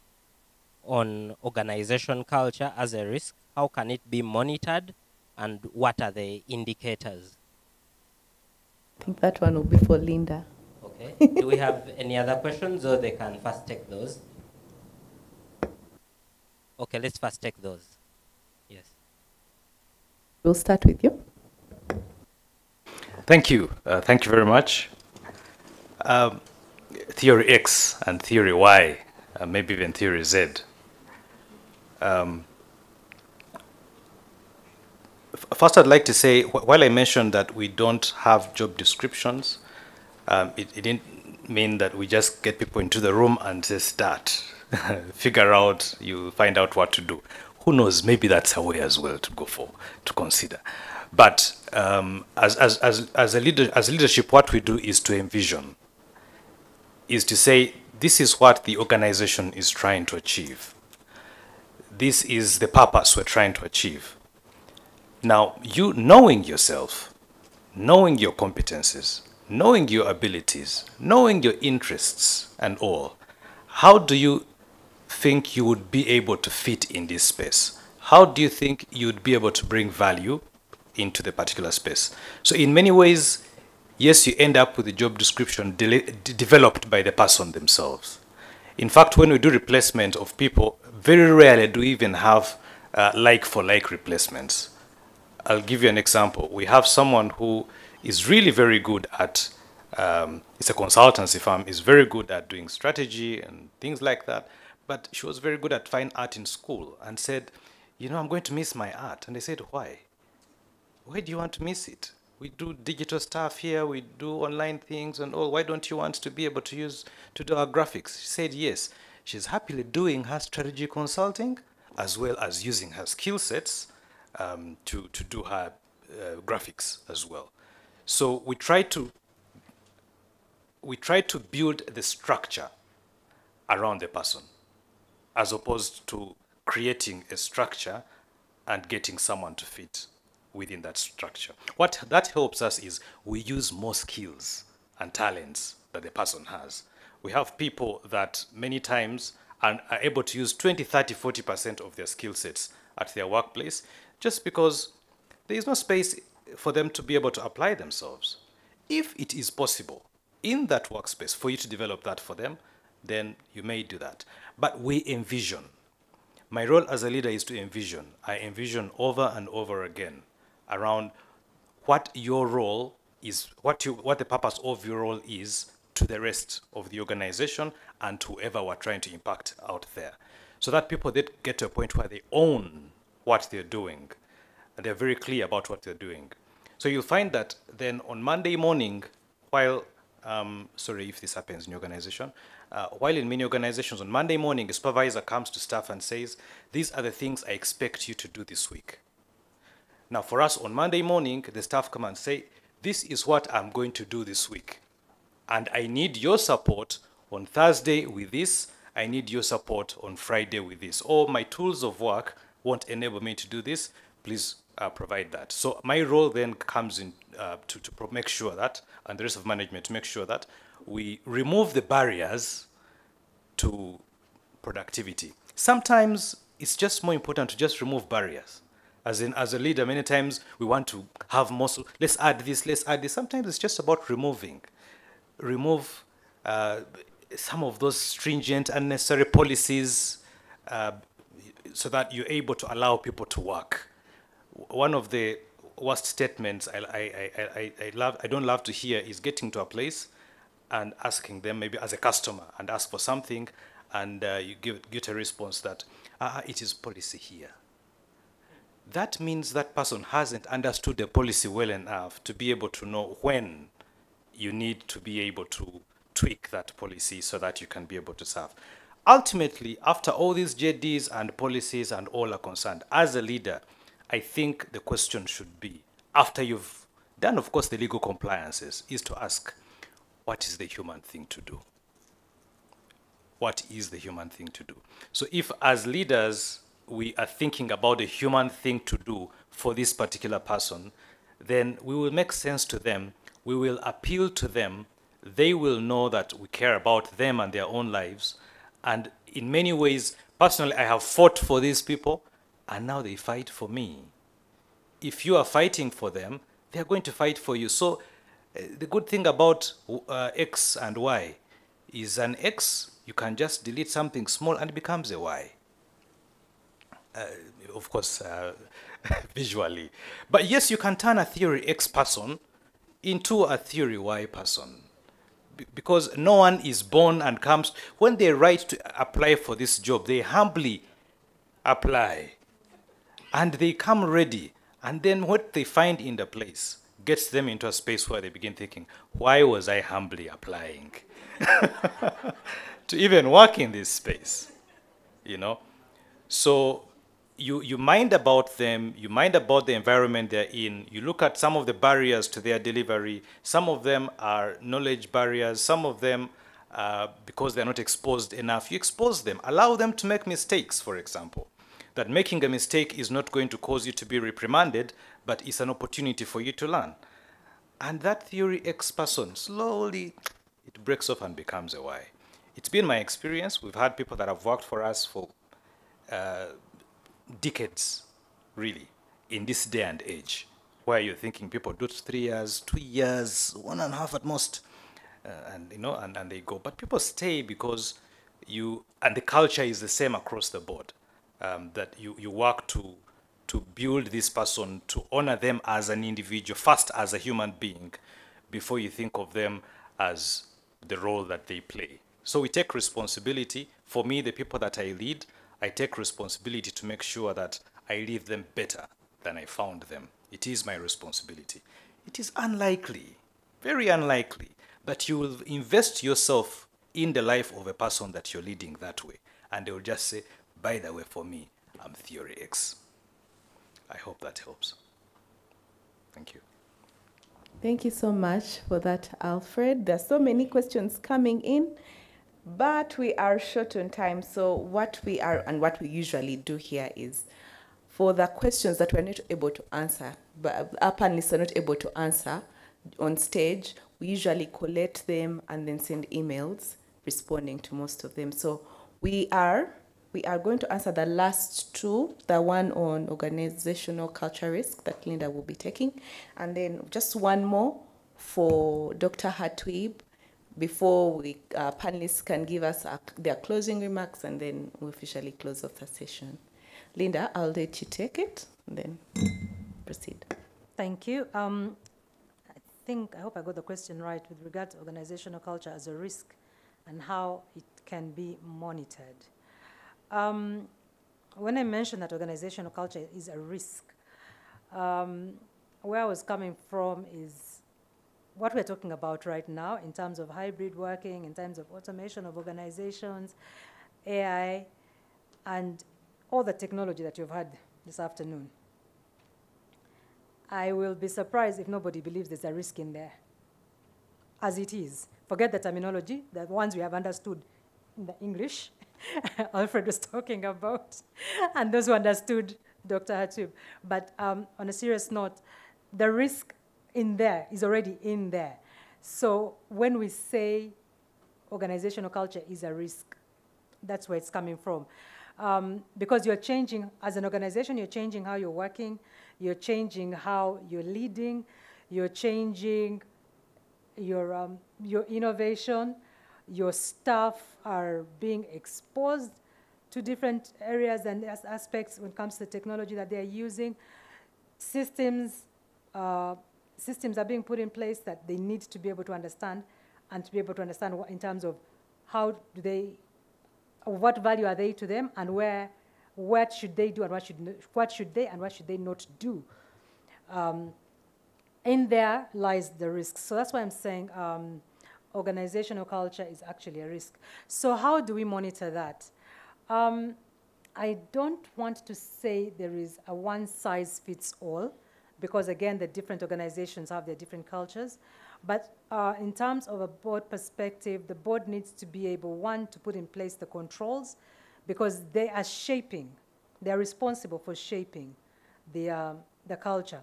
on organization culture as a risk. How can it be monitored, and what are the indicators? I think that one will be for Lynda. Okay. Do we have any other questions, or they can first take those? Okay, let's first take those. Yes. We'll start with you. Thank you. Thank you very much. Theory X and theory Y, maybe even theory Z. First, I'd like to say, while I mentioned that we don't have job descriptions, it didn't mean that we just get people into the room and say, start, figure out, you find out what to do. Who knows, maybe that's a way as well to go for, to consider. But as leadership, what we do is to envision, is to say, this is what the organization is trying to achieve. This is the purpose we're trying to achieve. Now, you knowing yourself, knowing your competencies, knowing your abilities, knowing your interests and all, how do you think you would be able to fit in this space? How do you think you would be able to bring value into the particular space? So in many ways, yes, you end up with a job description developed by the person themselves. In fact, when we do replacement of people, very rarely do we even have like-for-like replacements. I'll give you an example. We have someone who is really very good at, it's a consultancy firm, is very good at doing strategy and things like that, but she was very good at fine art in school and said, you know, I'm going to miss my art. And I said, why? Why do you want to miss it? We do digital stuff here, we do online things and all. Why don't you want to be able to do our graphics? She said yes. She's happily doing her strategy consulting as well as using her skill sets to do her graphics as well. So we try to we try to build the structure around the person, as opposed to creating a structure and getting someone to fit within that structure. What that helps us is we use more skills and talents that the person has. We have people that many times are able to use 20, 30, 40% of their skill sets at their workplace just because there is no space for them to be able to apply themselves. If it is possible in that workspace for you to develop that for them, then you may do that. But we envision. My role as a leader is to envision. I envision over and over again around what your role is, what the purpose of your role is to the rest of the organization and to whoever we're trying to impact out there. So that people get to a point where they own what they're doing and they're very clear about what they're doing. So you'll find that then on Monday morning, while, sorry if this happens in your organization, while in many organizations on Monday morning, a supervisor comes to staff and says, these are the things I expect you to do this week. Now for us on Monday morning, the staff come and say, this is what I'm going to do this week. And I need your support on Thursday with this. I need your support on Friday with this. Or my tools of work won't enable me to do this. Please provide that. So my role then comes in to make sure that, and the rest of management to make sure that we remove the barriers to productivity. Sometimes it's just more important to just remove barriers. As a leader, many times we want to have more, let's add this, let's add this. Sometimes it's just about remove some of those stringent, unnecessary policies so that you're able to allow people to work. One of the worst statements I don't love to hear is getting to a place and asking them, maybe as a customer, and ask for something, and you get a response that, it is policy here. That means that person hasn't understood the policy well enough to be able to know when you need to be able to tweak that policy so that you can be able to serve. Ultimately, after all these JDs and policies and all are concerned, as a leader, I think the question should be, after you've done, of course, the legal compliances, is to ask, what is the human thing to do? What is the human thing to do? So if as leaders, we are thinking about the human thing to do for this particular person, then we will make sense to them, we will appeal to them, they will know that we care about them and their own lives. And in many ways, personally, I have fought for these people, and now they fight for me. If you are fighting for them, they're going to fight for you. So the good thing about X and Y is an X, you can just delete something small and it becomes a Y. Of course, visually. But yes, you can turn a theory X person into a theory Y person. Because no one is born and comes, when they write to apply for this job, they humbly apply. And they come ready. And then what they find in the place gets them into a space where they begin thinking, why was I humbly applying to even work in this space? You know? So you mind about them, you mind about the environment they're in, you look at some of the barriers to their delivery, some of them are knowledge barriers, some of them, because they're not exposed enough, you expose them, allow them to make mistakes, for example. That making a mistake is not going to cause you to be reprimanded, but it's an opportunity for you to learn. And that theory X person, slowly, it breaks off and becomes a Y. It's been my experience. We've had people that have worked for us for decades, really, in this day and age, where you're thinking people do 3 years, 2 years, 1.5 at most, and you know, and they go. But people stay because and the culture is the same across the board. That you work to build this person, to honor them as an individual, first as a human being, before you think of them as the role that they play. So we take responsibility. For me, the people that I lead, I take responsibility to make sure that I leave them better than I found them. It is my responsibility. It is unlikely, very unlikely, that you will invest yourself in the life of a person that you're leading that way. And they will just say, by the way, for me, I'm theory X. I hope that helps. Thank you. Thank you so much for that, Alfred. There are so many questions coming in, but we are short on time. So what we usually do here is, for the questions that we're not able to answer, but our panelists are not able to answer on stage, we usually collate them and then send emails responding to most of them. So we are going to answer the last two, the one on organizational culture risk that Lynda will be taking, and then just one more for Dr. Hatwib before we panelists can give us their closing remarks, and then we officially close off the session. Lynda, I'll let you take it and then proceed. Thank you. I hope I got the question right with regard to organizational culture as a risk and how it can be monitored. When I mentioned that organizational culture is a risk, where I was coming from is what we're talking about right now in terms of hybrid working, in terms of automation of organizations, AI, and all the technology that you've had this afternoon. I will be surprised if nobody believes there's a risk in there, as it is. Forget the terminology, the ones we have understood in the English Alfred was talking about, and those who understood Dr. Hatwib. But on a serious note, the risk in there is already in there. So when we say organizational culture is a risk, that's where it's coming from. Because you're changing, as an organization, you're changing how you're working, you're changing how you're leading, you're changing your innovation, your staff are being exposed to different areas and aspects when it comes to technology that they're using. Systems are being put in place that they need to be able to understand, and to be able to understand what, in terms of how do they, what value are they to them, and what should they do and what should they not do. In there lies the risk. So that's why I'm saying organizational culture is actually a risk. So how do we monitor that? I don't want to say there is a one-size-fits-all, because again, the different organizations have their different cultures. But in terms of a board perspective, the board needs to be able, one, to put in place the controls, because they are shaping, they're responsible for shaping the culture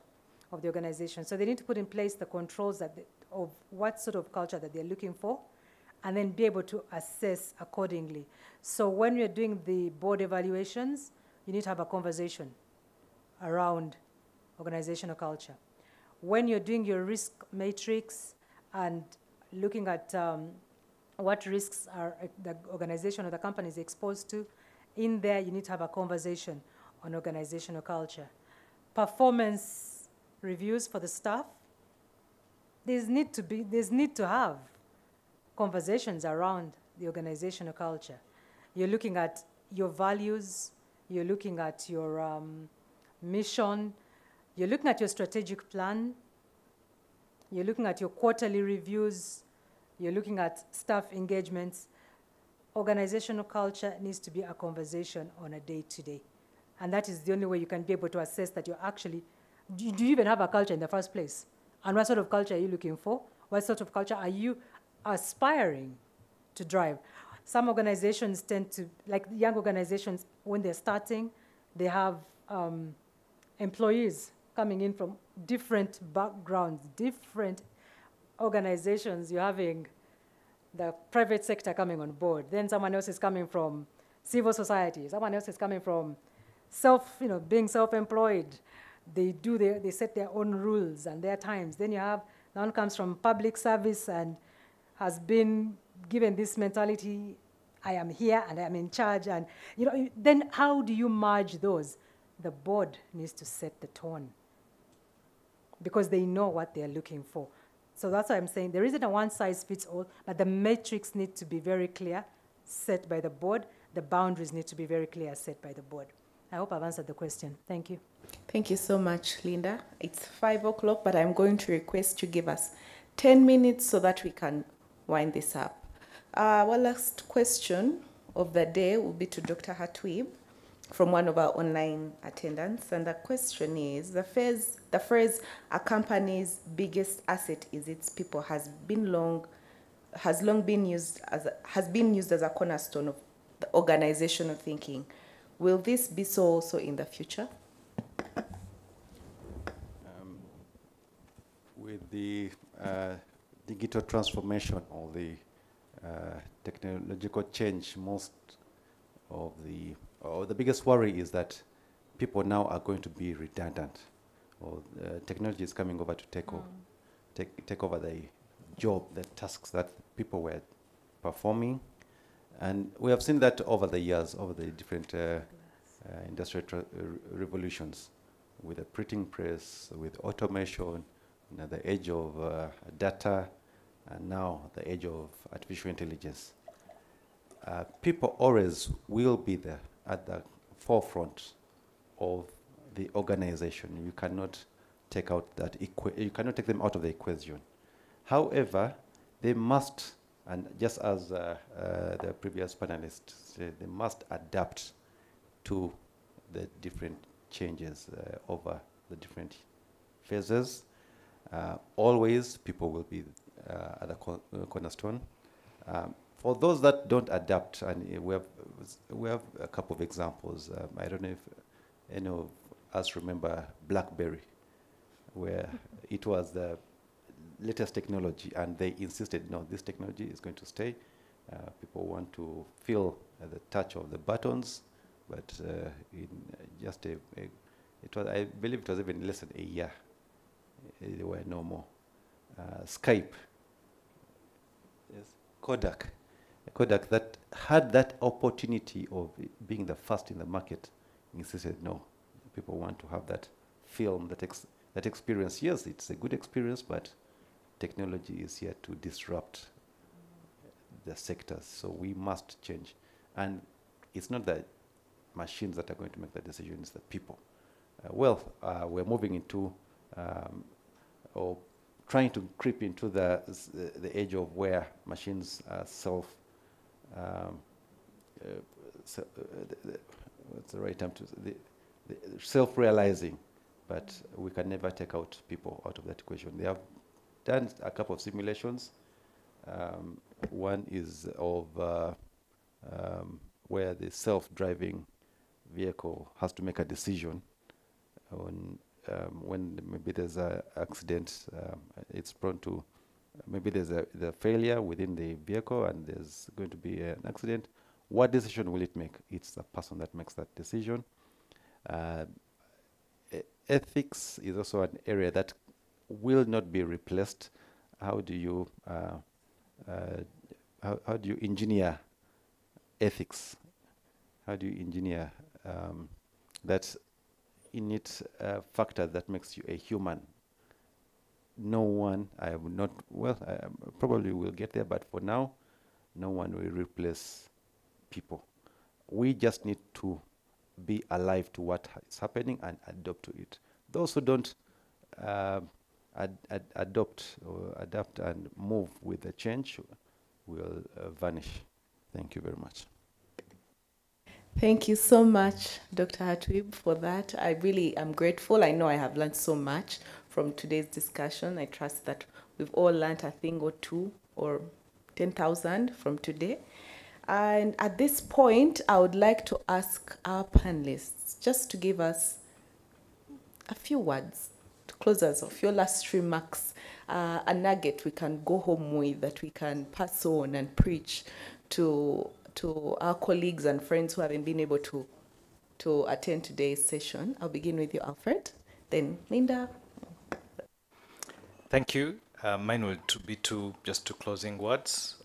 of the organization. So they need to put in place the controls of what sort of culture that they're looking for, and then be able to assess accordingly. So when you're doing the board evaluations, you need to have a conversation around organizational culture. When you're doing your risk matrix and looking at what risks are the organization or the company is exposed to, in there you need to have a conversation on organizational culture. Performance reviews for the staff, there's need to have conversations around the organizational culture. You're looking at your values, you're looking at your mission, you're looking at your strategic plan, you're looking at your quarterly reviews, you're looking at staff engagements. Organizational culture needs to be a conversation on a day-to-day. And that is the only way you can be able to assess that you're actually, do you even have a culture in the first place? And what sort of culture are you looking for? What sort of culture are you aspiring to drive? Some organizations tend to, like young organizations, when they're starting, they have employees coming in from different backgrounds, different organizations. You're having the private sector coming on board. Then someone else is coming from civil society. Someone else is coming from being self-employed. They set their own rules and their times. Then you have, one comes from public service and has been given this mentality, I am here and I am in charge. And then how do you merge those? The board needs to set the tone, because they know what they're looking for. So that's why I'm saying there isn't a one-size-fits-all, but the matrix needs to be very clear, set by the board. The boundaries need to be very clear, set by the board. I hope I've answered the question. Thank you. Thank you so much, Lynda. It's 5 o'clock, but I'm going to request you give us 10 minutes so that we can wind this up. Our last question of the day will be to Dr. Hatwib. from one of our online attendants, and the question is, the phrase "a company's biggest asset is its people" has long been used as a cornerstone of the organizational thinking. Will this be so also in the future? With the digital transformation or the technological change, the biggest worry is that people now are going to be redundant, or technology is coming over to take over the job, the tasks that people were performing. And we have seen that over the years, over the different industrial revolutions, with the printing press, with automation, the age of data, and now the age of artificial intelligence. People always will be there at the forefront of the organization. You cannot take out that you cannot take them out of the equation. However, they must, and just as the previous panelists said, they must adapt to the different changes over the different phases. Always, people will be at the cornerstone. For those that don't adapt, and we have a couple of examples. I don't know if any of us remember BlackBerry, where it was the latest technology, and they insisted, no, this technology is going to stay. People want to feel the touch of the buttons, but in just it was, I believe it was even less than a year. There were no more. Skype, yes, Kodak that had that opportunity of being the first in the market, insisted, no, people want to have that film, that experience. Yes, it's a good experience, but technology is here to disrupt the sectors, so we must change. And it's not the machines that are going to make the decision, it's the people. We're moving into or trying to creep into the age of where machines are what's the right term to the self-realizing, but we can never take out people out of that equation. They have done a couple of simulations. One is of where the self-driving vehicle has to make a decision on when maybe there's an accident. It's prone to, maybe there's the failure within the vehicle and there's going to be an accident. What decision will it make? It's the person that makes that decision. Ethics is also an area that will not be replaced. How do you engineer ethics? How do you engineer that innate factor that makes you a human? No one, I would not, I probably will get there, but for now, no one will replace people. We just need to be alive to what is happening and adopt to it. Those who don't adopt or adapt and move with the change will vanish. Thank you very much. Thank you so much, Dr. Hatwib, for that. I really am grateful. I know I have learned so much from today's discussion. I trust that we've all learned a thing or two or 10,000 from today. And at this point, I would like to ask our panelists just to give us a few words to close us off, your last remarks, a nugget we can go home with that we can pass on and preach to our colleagues and friends who haven't been able to attend today's session. I'll begin with you, Alfred, then Lynda. Thank you. Mine will be just two closing words.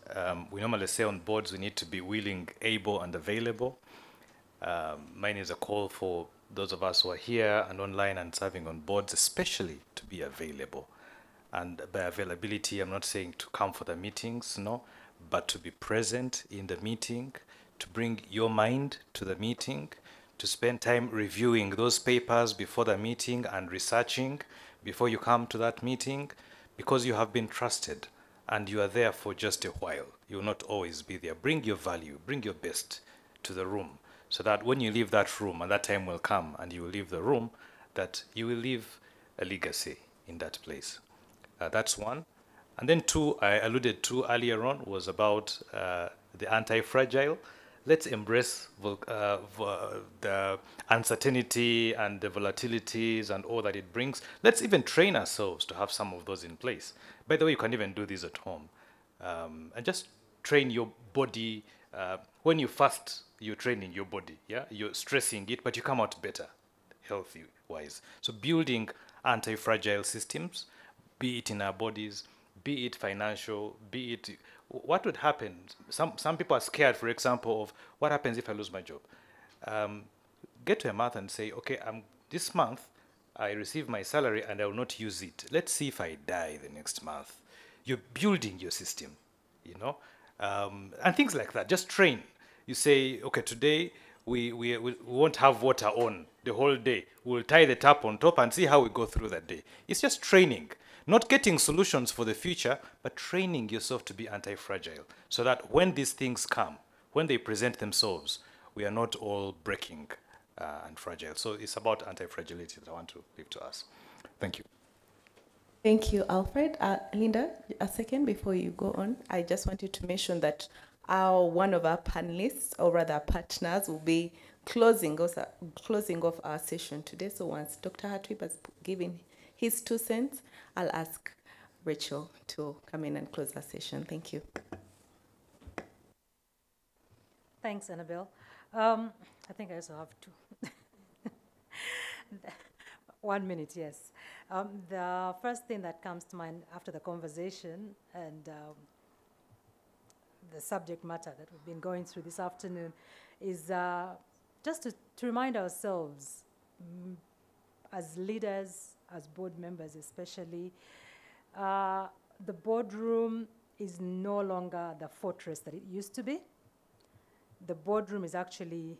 We normally say on boards we need to be willing, able, and available. Mine is a call for those of us who are here and online and serving on boards, especially to be available. And by availability, I'm not saying to come for the meetings, no, but to be present in the meeting, to bring your mind to the meeting, to spend time reviewing those papers before the meeting and researching before you come to that meeting, because you have been trusted and you are there for just a while. You will not always be there. Bring your value, bring your best to the room so that when you leave that room, and that time will come, and you will leave the room, that you will leave a legacy in that place. That's one. And then two, I alluded to earlier on, was about the anti-fragile. Let's embrace the uncertainty and the volatilities and all that it brings. Let's even train ourselves to have some of those in place. By the way, you can even do this at home. And just train your body. When you fast, you're training your body. Yeah, you're stressing it, but you come out better, healthy-wise. So building anti-fragile systems, be it in our bodies, be it financial, be it what would happen. Some people are scared, for example, of what happens if I lose my job. Get to a month and say, okay, this month I receive my salary and I will not use it. Let's see if I die the next month. You're building your system, you know, and things like that. Just train. You say, okay, today we won't have water on the whole day. We'll tie the tap on top and see how we go through that day. It's just training. Not getting solutions for the future, but training yourself to be anti-fragile so that when these things come, when they present themselves, we are not all breaking and fragile. So it's about anti-fragility that I want to leave to us. Thank you. Thank you, Alfred. Lynda, a second before you go on, I just wanted to mention that one of our panelists, or rather partners, will be closing off our session today. So once Dr. Hatwib has given his 2 cents, I'll ask Rachel to come in and close our session. Thank you. Thanks, Annabel. I think I also have 2. 1 minute, yes. The first thing that comes to mind after the conversation and the subject matter that we've been going through this afternoon is just to remind ourselves, as leaders, as board members especially, the boardroom is no longer the fortress that it used to be. The boardroom is actually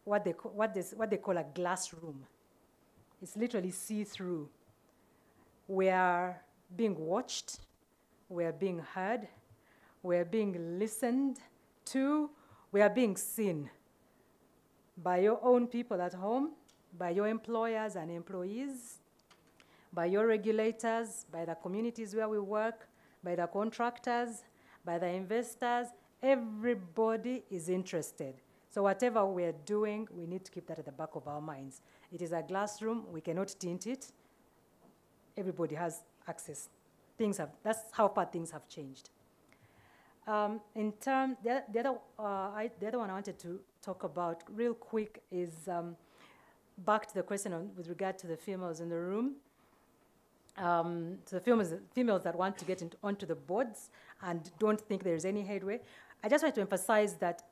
what they call a glass room. It's literally see-through. We are being watched, we are being heard, we are being listened to, we are being seen by your own people at home, by your employers and employees, by your regulators, by the communities where we work, by the contractors, by the investors. Everybody is interested. So whatever we're doing, we need to keep that at the back of our minds. It is a glass room. We cannot tint it. Everybody has access. That's how far things have changed. The other one I wanted to talk about real quick is back to the question with regard to the females in the room. So the females that want to get onto the boards and don't think there's any headway. I just want to emphasize that,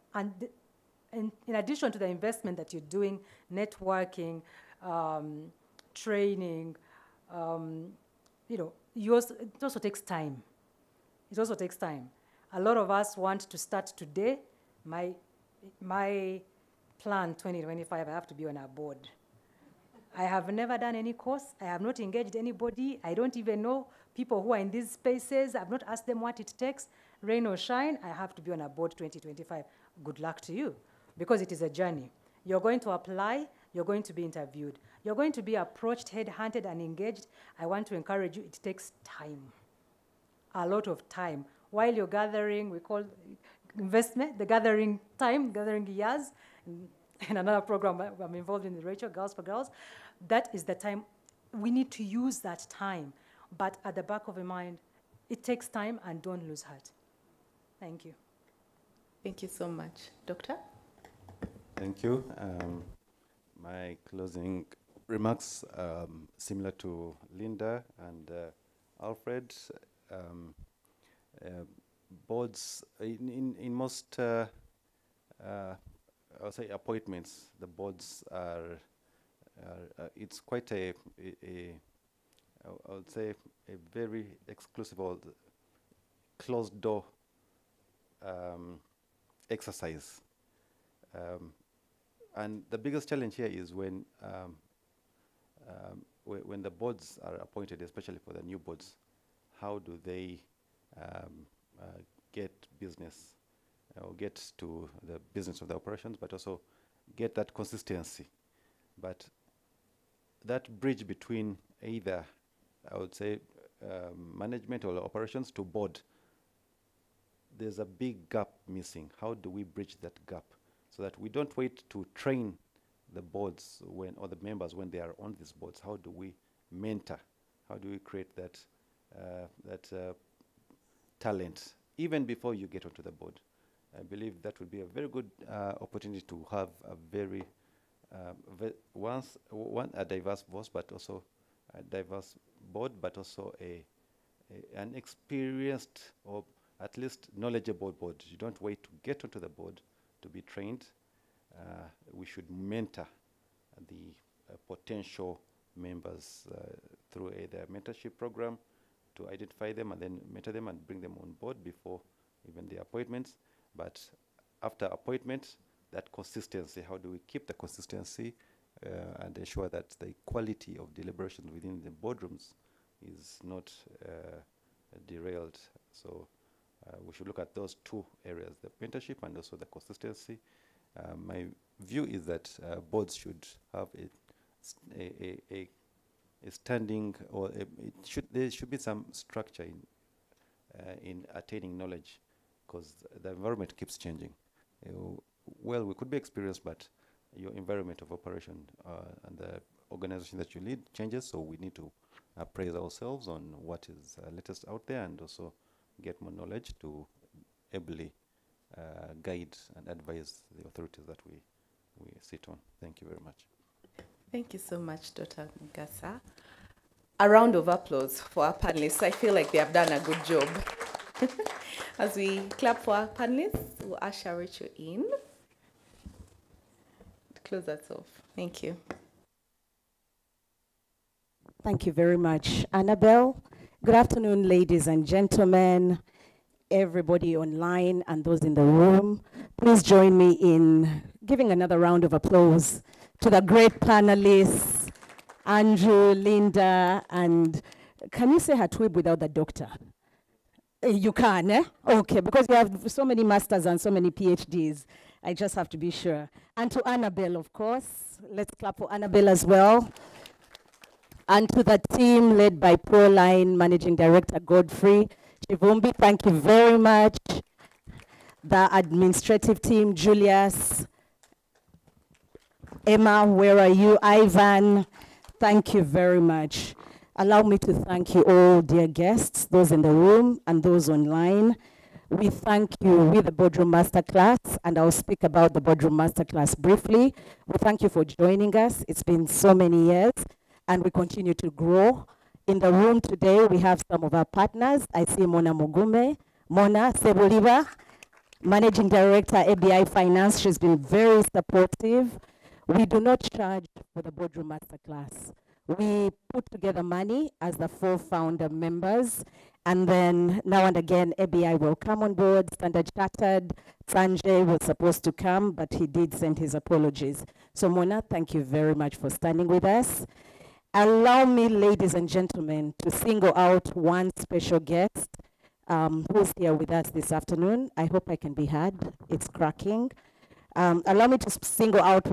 in addition to the investment that you're doing, networking, training, it also takes time. It also takes time. A lot of us want to start today. My plan 2025, I have to be on a board. I have never done any course. I have not engaged anybody. I don't even know people who are in these spaces. I've not asked them what it takes. Rain or shine, I have to be on a board 2025. Good luck to you, because it is a journey. You're going to apply. You're going to be interviewed. You're going to be approached, head-hunted, and engaged. I want to encourage you. It takes time, a lot of time. While you're gathering, we call investment, the gathering time, gathering years. In another program I'm involved in, Rachel, Girls for Girls. That is the time. We need to use that time. But at the back of your mind, it takes time, and don't lose heart. Thank you. Thank you so much. Doctor? Thank you. My closing remarks, similar to Lynda and Alfred. Boards, in most, I'll say appointments, the boards are, it's quite I would say, a very exclusive or closed door exercise. And the biggest challenge here is when the boards are appointed, especially for the new boards, how do they get business or get to the business of the operations, but also get that consistency. But that bridge between either, I would say, management or operations to board, there's a big gap missing. How do we bridge that gap so that we don't wait to train the boards or the members when they are on these boards? How do we mentor? How do we create that talent even before you get onto the board? I believe that would be a very good opportunity to have a very a diverse voice, but also a diverse board, but also an experienced or at least knowledgeable board. You don't wait to get onto the board to be trained. We should mentor the potential members through either mentorship program to identify them and then mentor them and bring them on board before even the appointments. But after appointment, that consistency, how do we keep the consistency and ensure that the quality of deliberations within the boardrooms is not derailed? So we should look at those two areas, the mentorship and also the consistency. My view is that boards should have a standing, or there should be some structure in attaining knowledge, because the environment keeps changing. Well, we could be experienced, but your environment of operation and the organization that you lead changes, so we need to appraise ourselves on what is latest out there and also get more knowledge to ably guide and advise the authorities that we sit on. Thank you very much. Thank you so much, Dr. Mugasa. A round of applause for our panelists. I feel like they have done a good job. As we clap for our panelists, we'll usher Rachel in to close us off. Thank you. Thank you very much, Annabel. Good afternoon, ladies and gentlemen, everybody online and those in the room. Please join me in giving another round of applause to the great panelists, Andrew, Lynda, and can you say Hatwib without the doctor? You can, eh? Okay, because you have so many masters and so many PhDs. I just have to be sure. And to Annabel, of course. Let's clap for Annabel as well. And to the team led by Proline Managing Director Godfrey Chivumbi, thank you very much. The administrative team, Julius, Emma, where are you? Ivan, thank you very much. Allow me to thank you all, dear guests, those in the room and those online. We thank you with the Boardroom Masterclass, and I'll speak about the Boardroom Masterclass briefly. We thank you for joining us. It's been so many years, and we continue to grow. In the room today, we have some of our partners. I see Mona Mugume, Mona Sebuliba, Managing Director, ABI Finance. She's been very supportive. We do not charge for the Boardroom Masterclass. We put together money as the 4 founder members, and then now and again, ABI will come on board. Standard Chartered, Sanjay was supposed to come, but he did send his apologies. So Mona, thank you very much for standing with us. Allow me, ladies and gentlemen, to single out one special guest who's here with us this afternoon. I hope I can be heard. It's cracking. Allow me to single out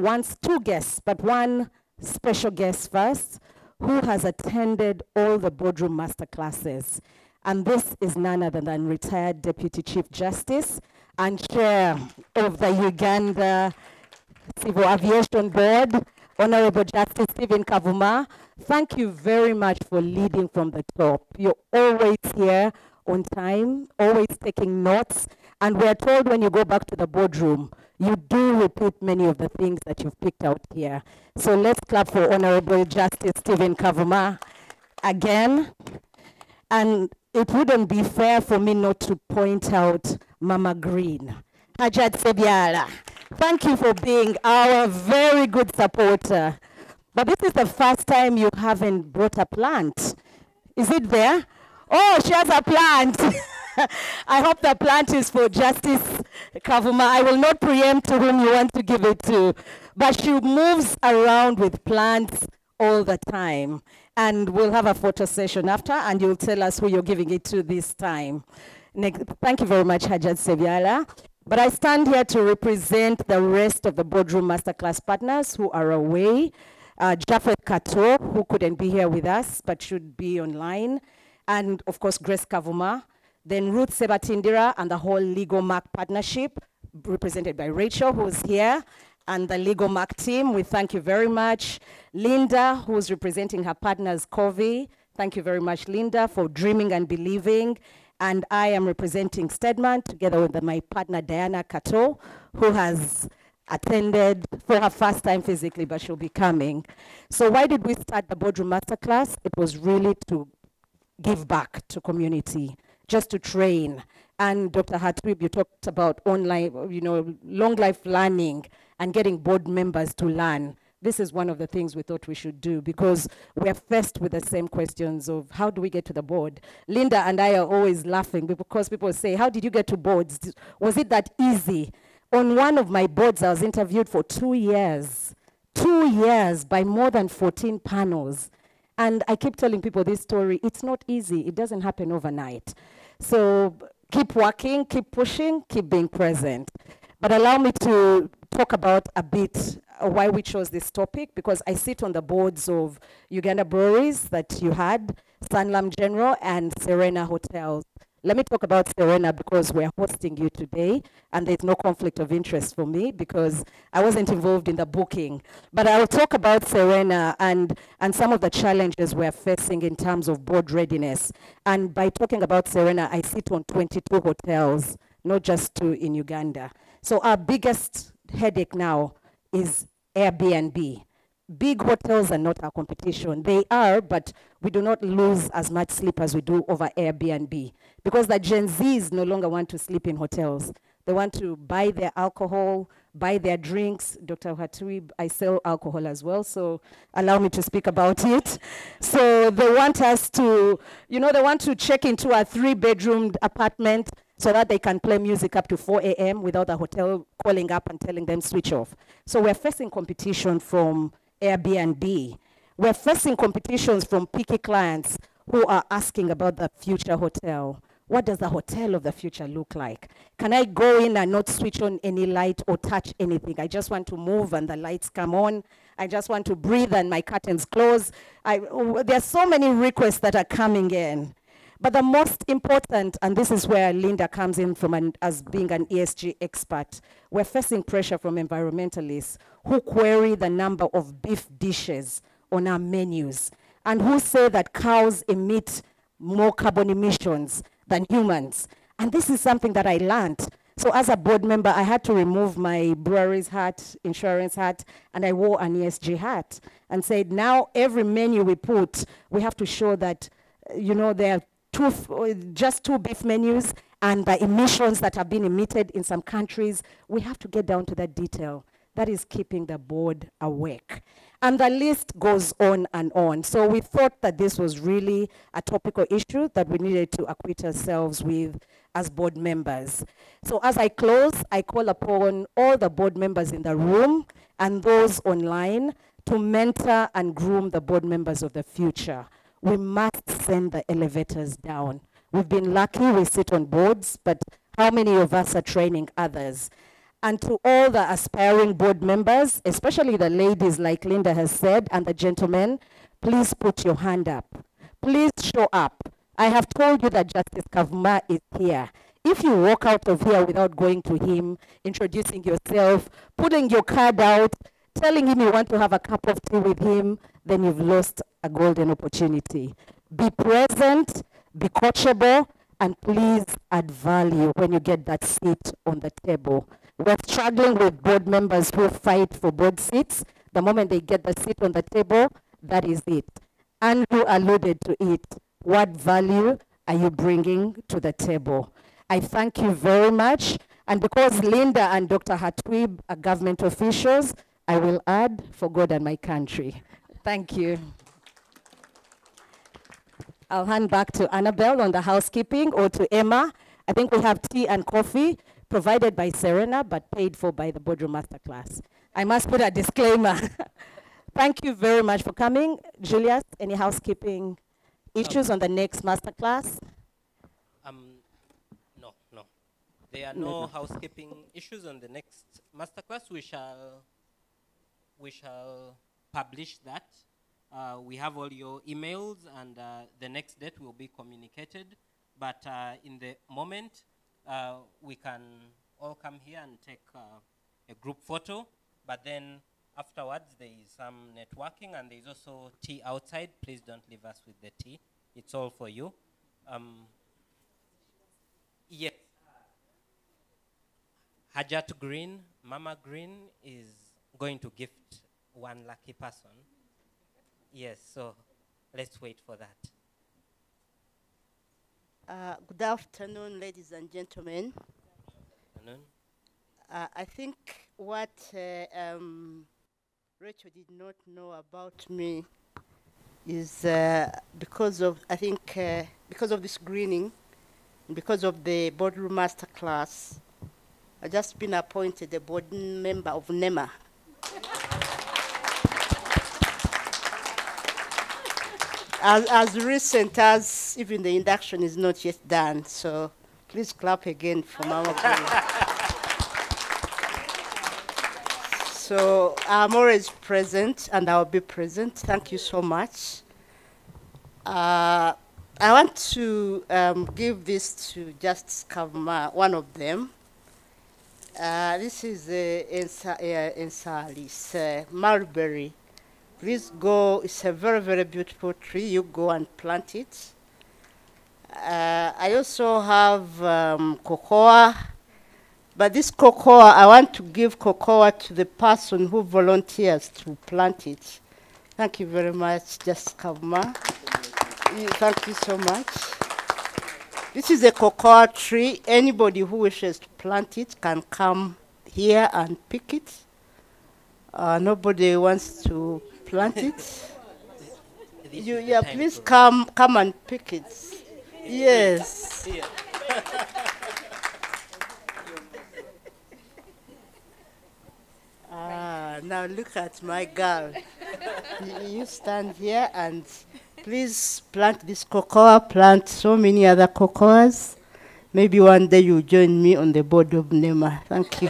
two guests, but one special guest first, who has attended all the Boardroom Masterclasses. And this is none other than retired Deputy Chief Justice and Chair of the Uganda Civil Aviation Board, Honorable Justice Stephen Kavuma. Thank you very much for leading from the top. You're always here on time, always taking notes, and we're told when you go back to the boardroom, you do repeat many of the things that you've picked out here. So let's clap for Honorable Justice Stephen Kavuma again. And it wouldn't be fair for me not to point out Mama Green, Hajat Sebiala. Thank you for being our very good supporter. But this is the first time you haven't brought a plant. Is it there? Oh, she has a plant. I hope the plant is for Justice Kavuma. I will not preempt to whom you want to give it to. But she moves around with plants all the time. And we'll have a photo session after, and you'll tell us who you're giving it to this time. Next, thank you very much, Hajat Sebiala. But I stand here to represent the rest of the Boardroom Masterclass partners who are away. Jafet Kato, who couldn't be here with us, but should be online. And of course, Grace Kavuma. Then Ruth Sebatindira and the whole Legal Mark partnership, represented by Rachel, who's here, and the Legal Mark team. We thank you very much. Lynda, who's representing her partners, Covey. Thank you very much, Lynda, for dreaming and believing. And I am representing Stedman, together with my partner, Diana Kato, who has attended for her first time physically, but she'll be coming. So why did we start the Boardroom Masterclass? It was really to give back to community, just to train. And Dr. Hatwib, you talked about online, long life learning and getting board members to learn. This is one of the things we thought we should do, because we're faced with the same questions of how do we get to the board? Lynda and I are always laughing because people say, how did you get to boards? Was it that easy? On one of my boards, I was interviewed for 2 years. 2 years by more than 14 panels. And I keep telling people this story. It's not easy. It doesn't happen overnight. So keep working, keep pushing, keep being present. But allow me to talk about a bit why we chose this topic, because I sit on the boards of Uganda Breweries that you had, Sanlam General, and Serena Hotels. Let me talk about Serena because we're hosting you today, and there's no conflict of interest for me because I wasn't involved in the booking. But I'll talk about Serena and some of the challenges we're facing in terms of board readiness. And by talking about Serena, I sit on 22 hotels, not just 2 in Uganda. So our biggest headache now is Airbnb. Big hotels are not our competition. They are, but we do not lose as much sleep as we do over Airbnb, because the Gen Zs no longer want to sleep in hotels. They want to buy their alcohol, buy their drinks. Dr. Hatwib, I sell alcohol as well, so allow me to speak about it. So they want us to, they want to check into a 3-bedroom apartment so that they can play music up to 4 a.m. without the hotel calling up and telling them switch off. So we're facing competition from Airbnb. We're facing competitions from picky clients who are asking about the future hotel. What does the hotel of the future look like? Can I go in and not switch on any light or touch anything? I just want to move and the lights come on. I just want to breathe and my curtains close. There are so many requests that are coming in. But the most important, and this is where Lynda comes in from as being an ESG expert, we're facing pressure from environmentalists who query the number of beef dishes on our menus and who say that cows emit more carbon emissions than humans. And this is something that I learned. So as a board member, I had to remove my breweries hat, insurance hat, and I wore an ESG hat and said, now every menu we put, we have to show that, there are just 2 beef menus and the emissions that have been emitted in some countries. We have to get down to that detail. That is keeping the board awake. And the list goes on and on. So we thought that this was really a topical issue that we needed to acquit ourselves with as board members. So as I close, I call upon all the board members in the room and those online to mentor and groom the board members of the future. We must send the elevators down. We've been lucky, we sit on boards, but how many of us are training others? And to all the aspiring board members, especially the ladies like Lynda has said, and the gentlemen, please put your hand up. Please show up. I have told you that Justice Kavuma is here. If you walk out of here without going to him, introducing yourself, putting your card out, telling him you want to have a cup of tea with him, then you've lost a golden opportunity. Be present, be coachable, and please add value when you get that seat on the table. We're struggling with board members who fight for board seats. The moment they get the seat on the table, that is it. Andrew alluded to it. What value are you bringing to the table? I thank you very much. And because Lynda and Dr. Hatwib are government officials, I will add for God and my country. Thank you. I'll hand back to Annabel on the housekeeping, or to Emma. I think we have tea and coffee provided by Serena, but paid for by the Boardroom Masterclass. I must put a disclaimer. Thank you very much for coming. Julius, any housekeeping issues on the next Masterclass? No. there are no housekeeping issues on the next masterclass. We shall publish that. We have all your emails, and the next date will be communicated. But in the moment, we can all come here and take a group photo. But then afterwards, there is some networking, and there is also tea outside. Please don't leave us with the tea. It's all for you. Yes. Hajat Green, Mama Green, is going to gift one lucky person. Yes, so let's wait for that. Good afternoon, ladies and gentlemen. Good afternoon. I think what Rachel did not know about me is because of this greening, because of the Boardroom Masterclass, I've just been appointed a board member of NEMA. As recent as even the induction is not yet done, so please clap again for Mama Green. So I'm always present, and I'll be present. Thank you so much. I want to give this to Justice Kavuma, one of them. This is Ensalis, mulberry. Please go, it's a very, very beautiful tree. You go and plant it. I also have cocoa, but this cocoa, I want to give cocoa to the person who volunteers to plant it. Thank you very much, Justice Kavuma. Thank you so much. This is a cocoa tree. Anybody who wishes to plant it can come here and pick it. Nobody wants to plant it. Please come and pick it. Yes. Now look at my girl. You stand here and please plant this cocoa, plant so many other cocoas. Maybe one day you'll join me on the board of NEMA. Thank you.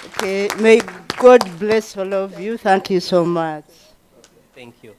Okay, may God bless all of you. Thank you so much. Thank you.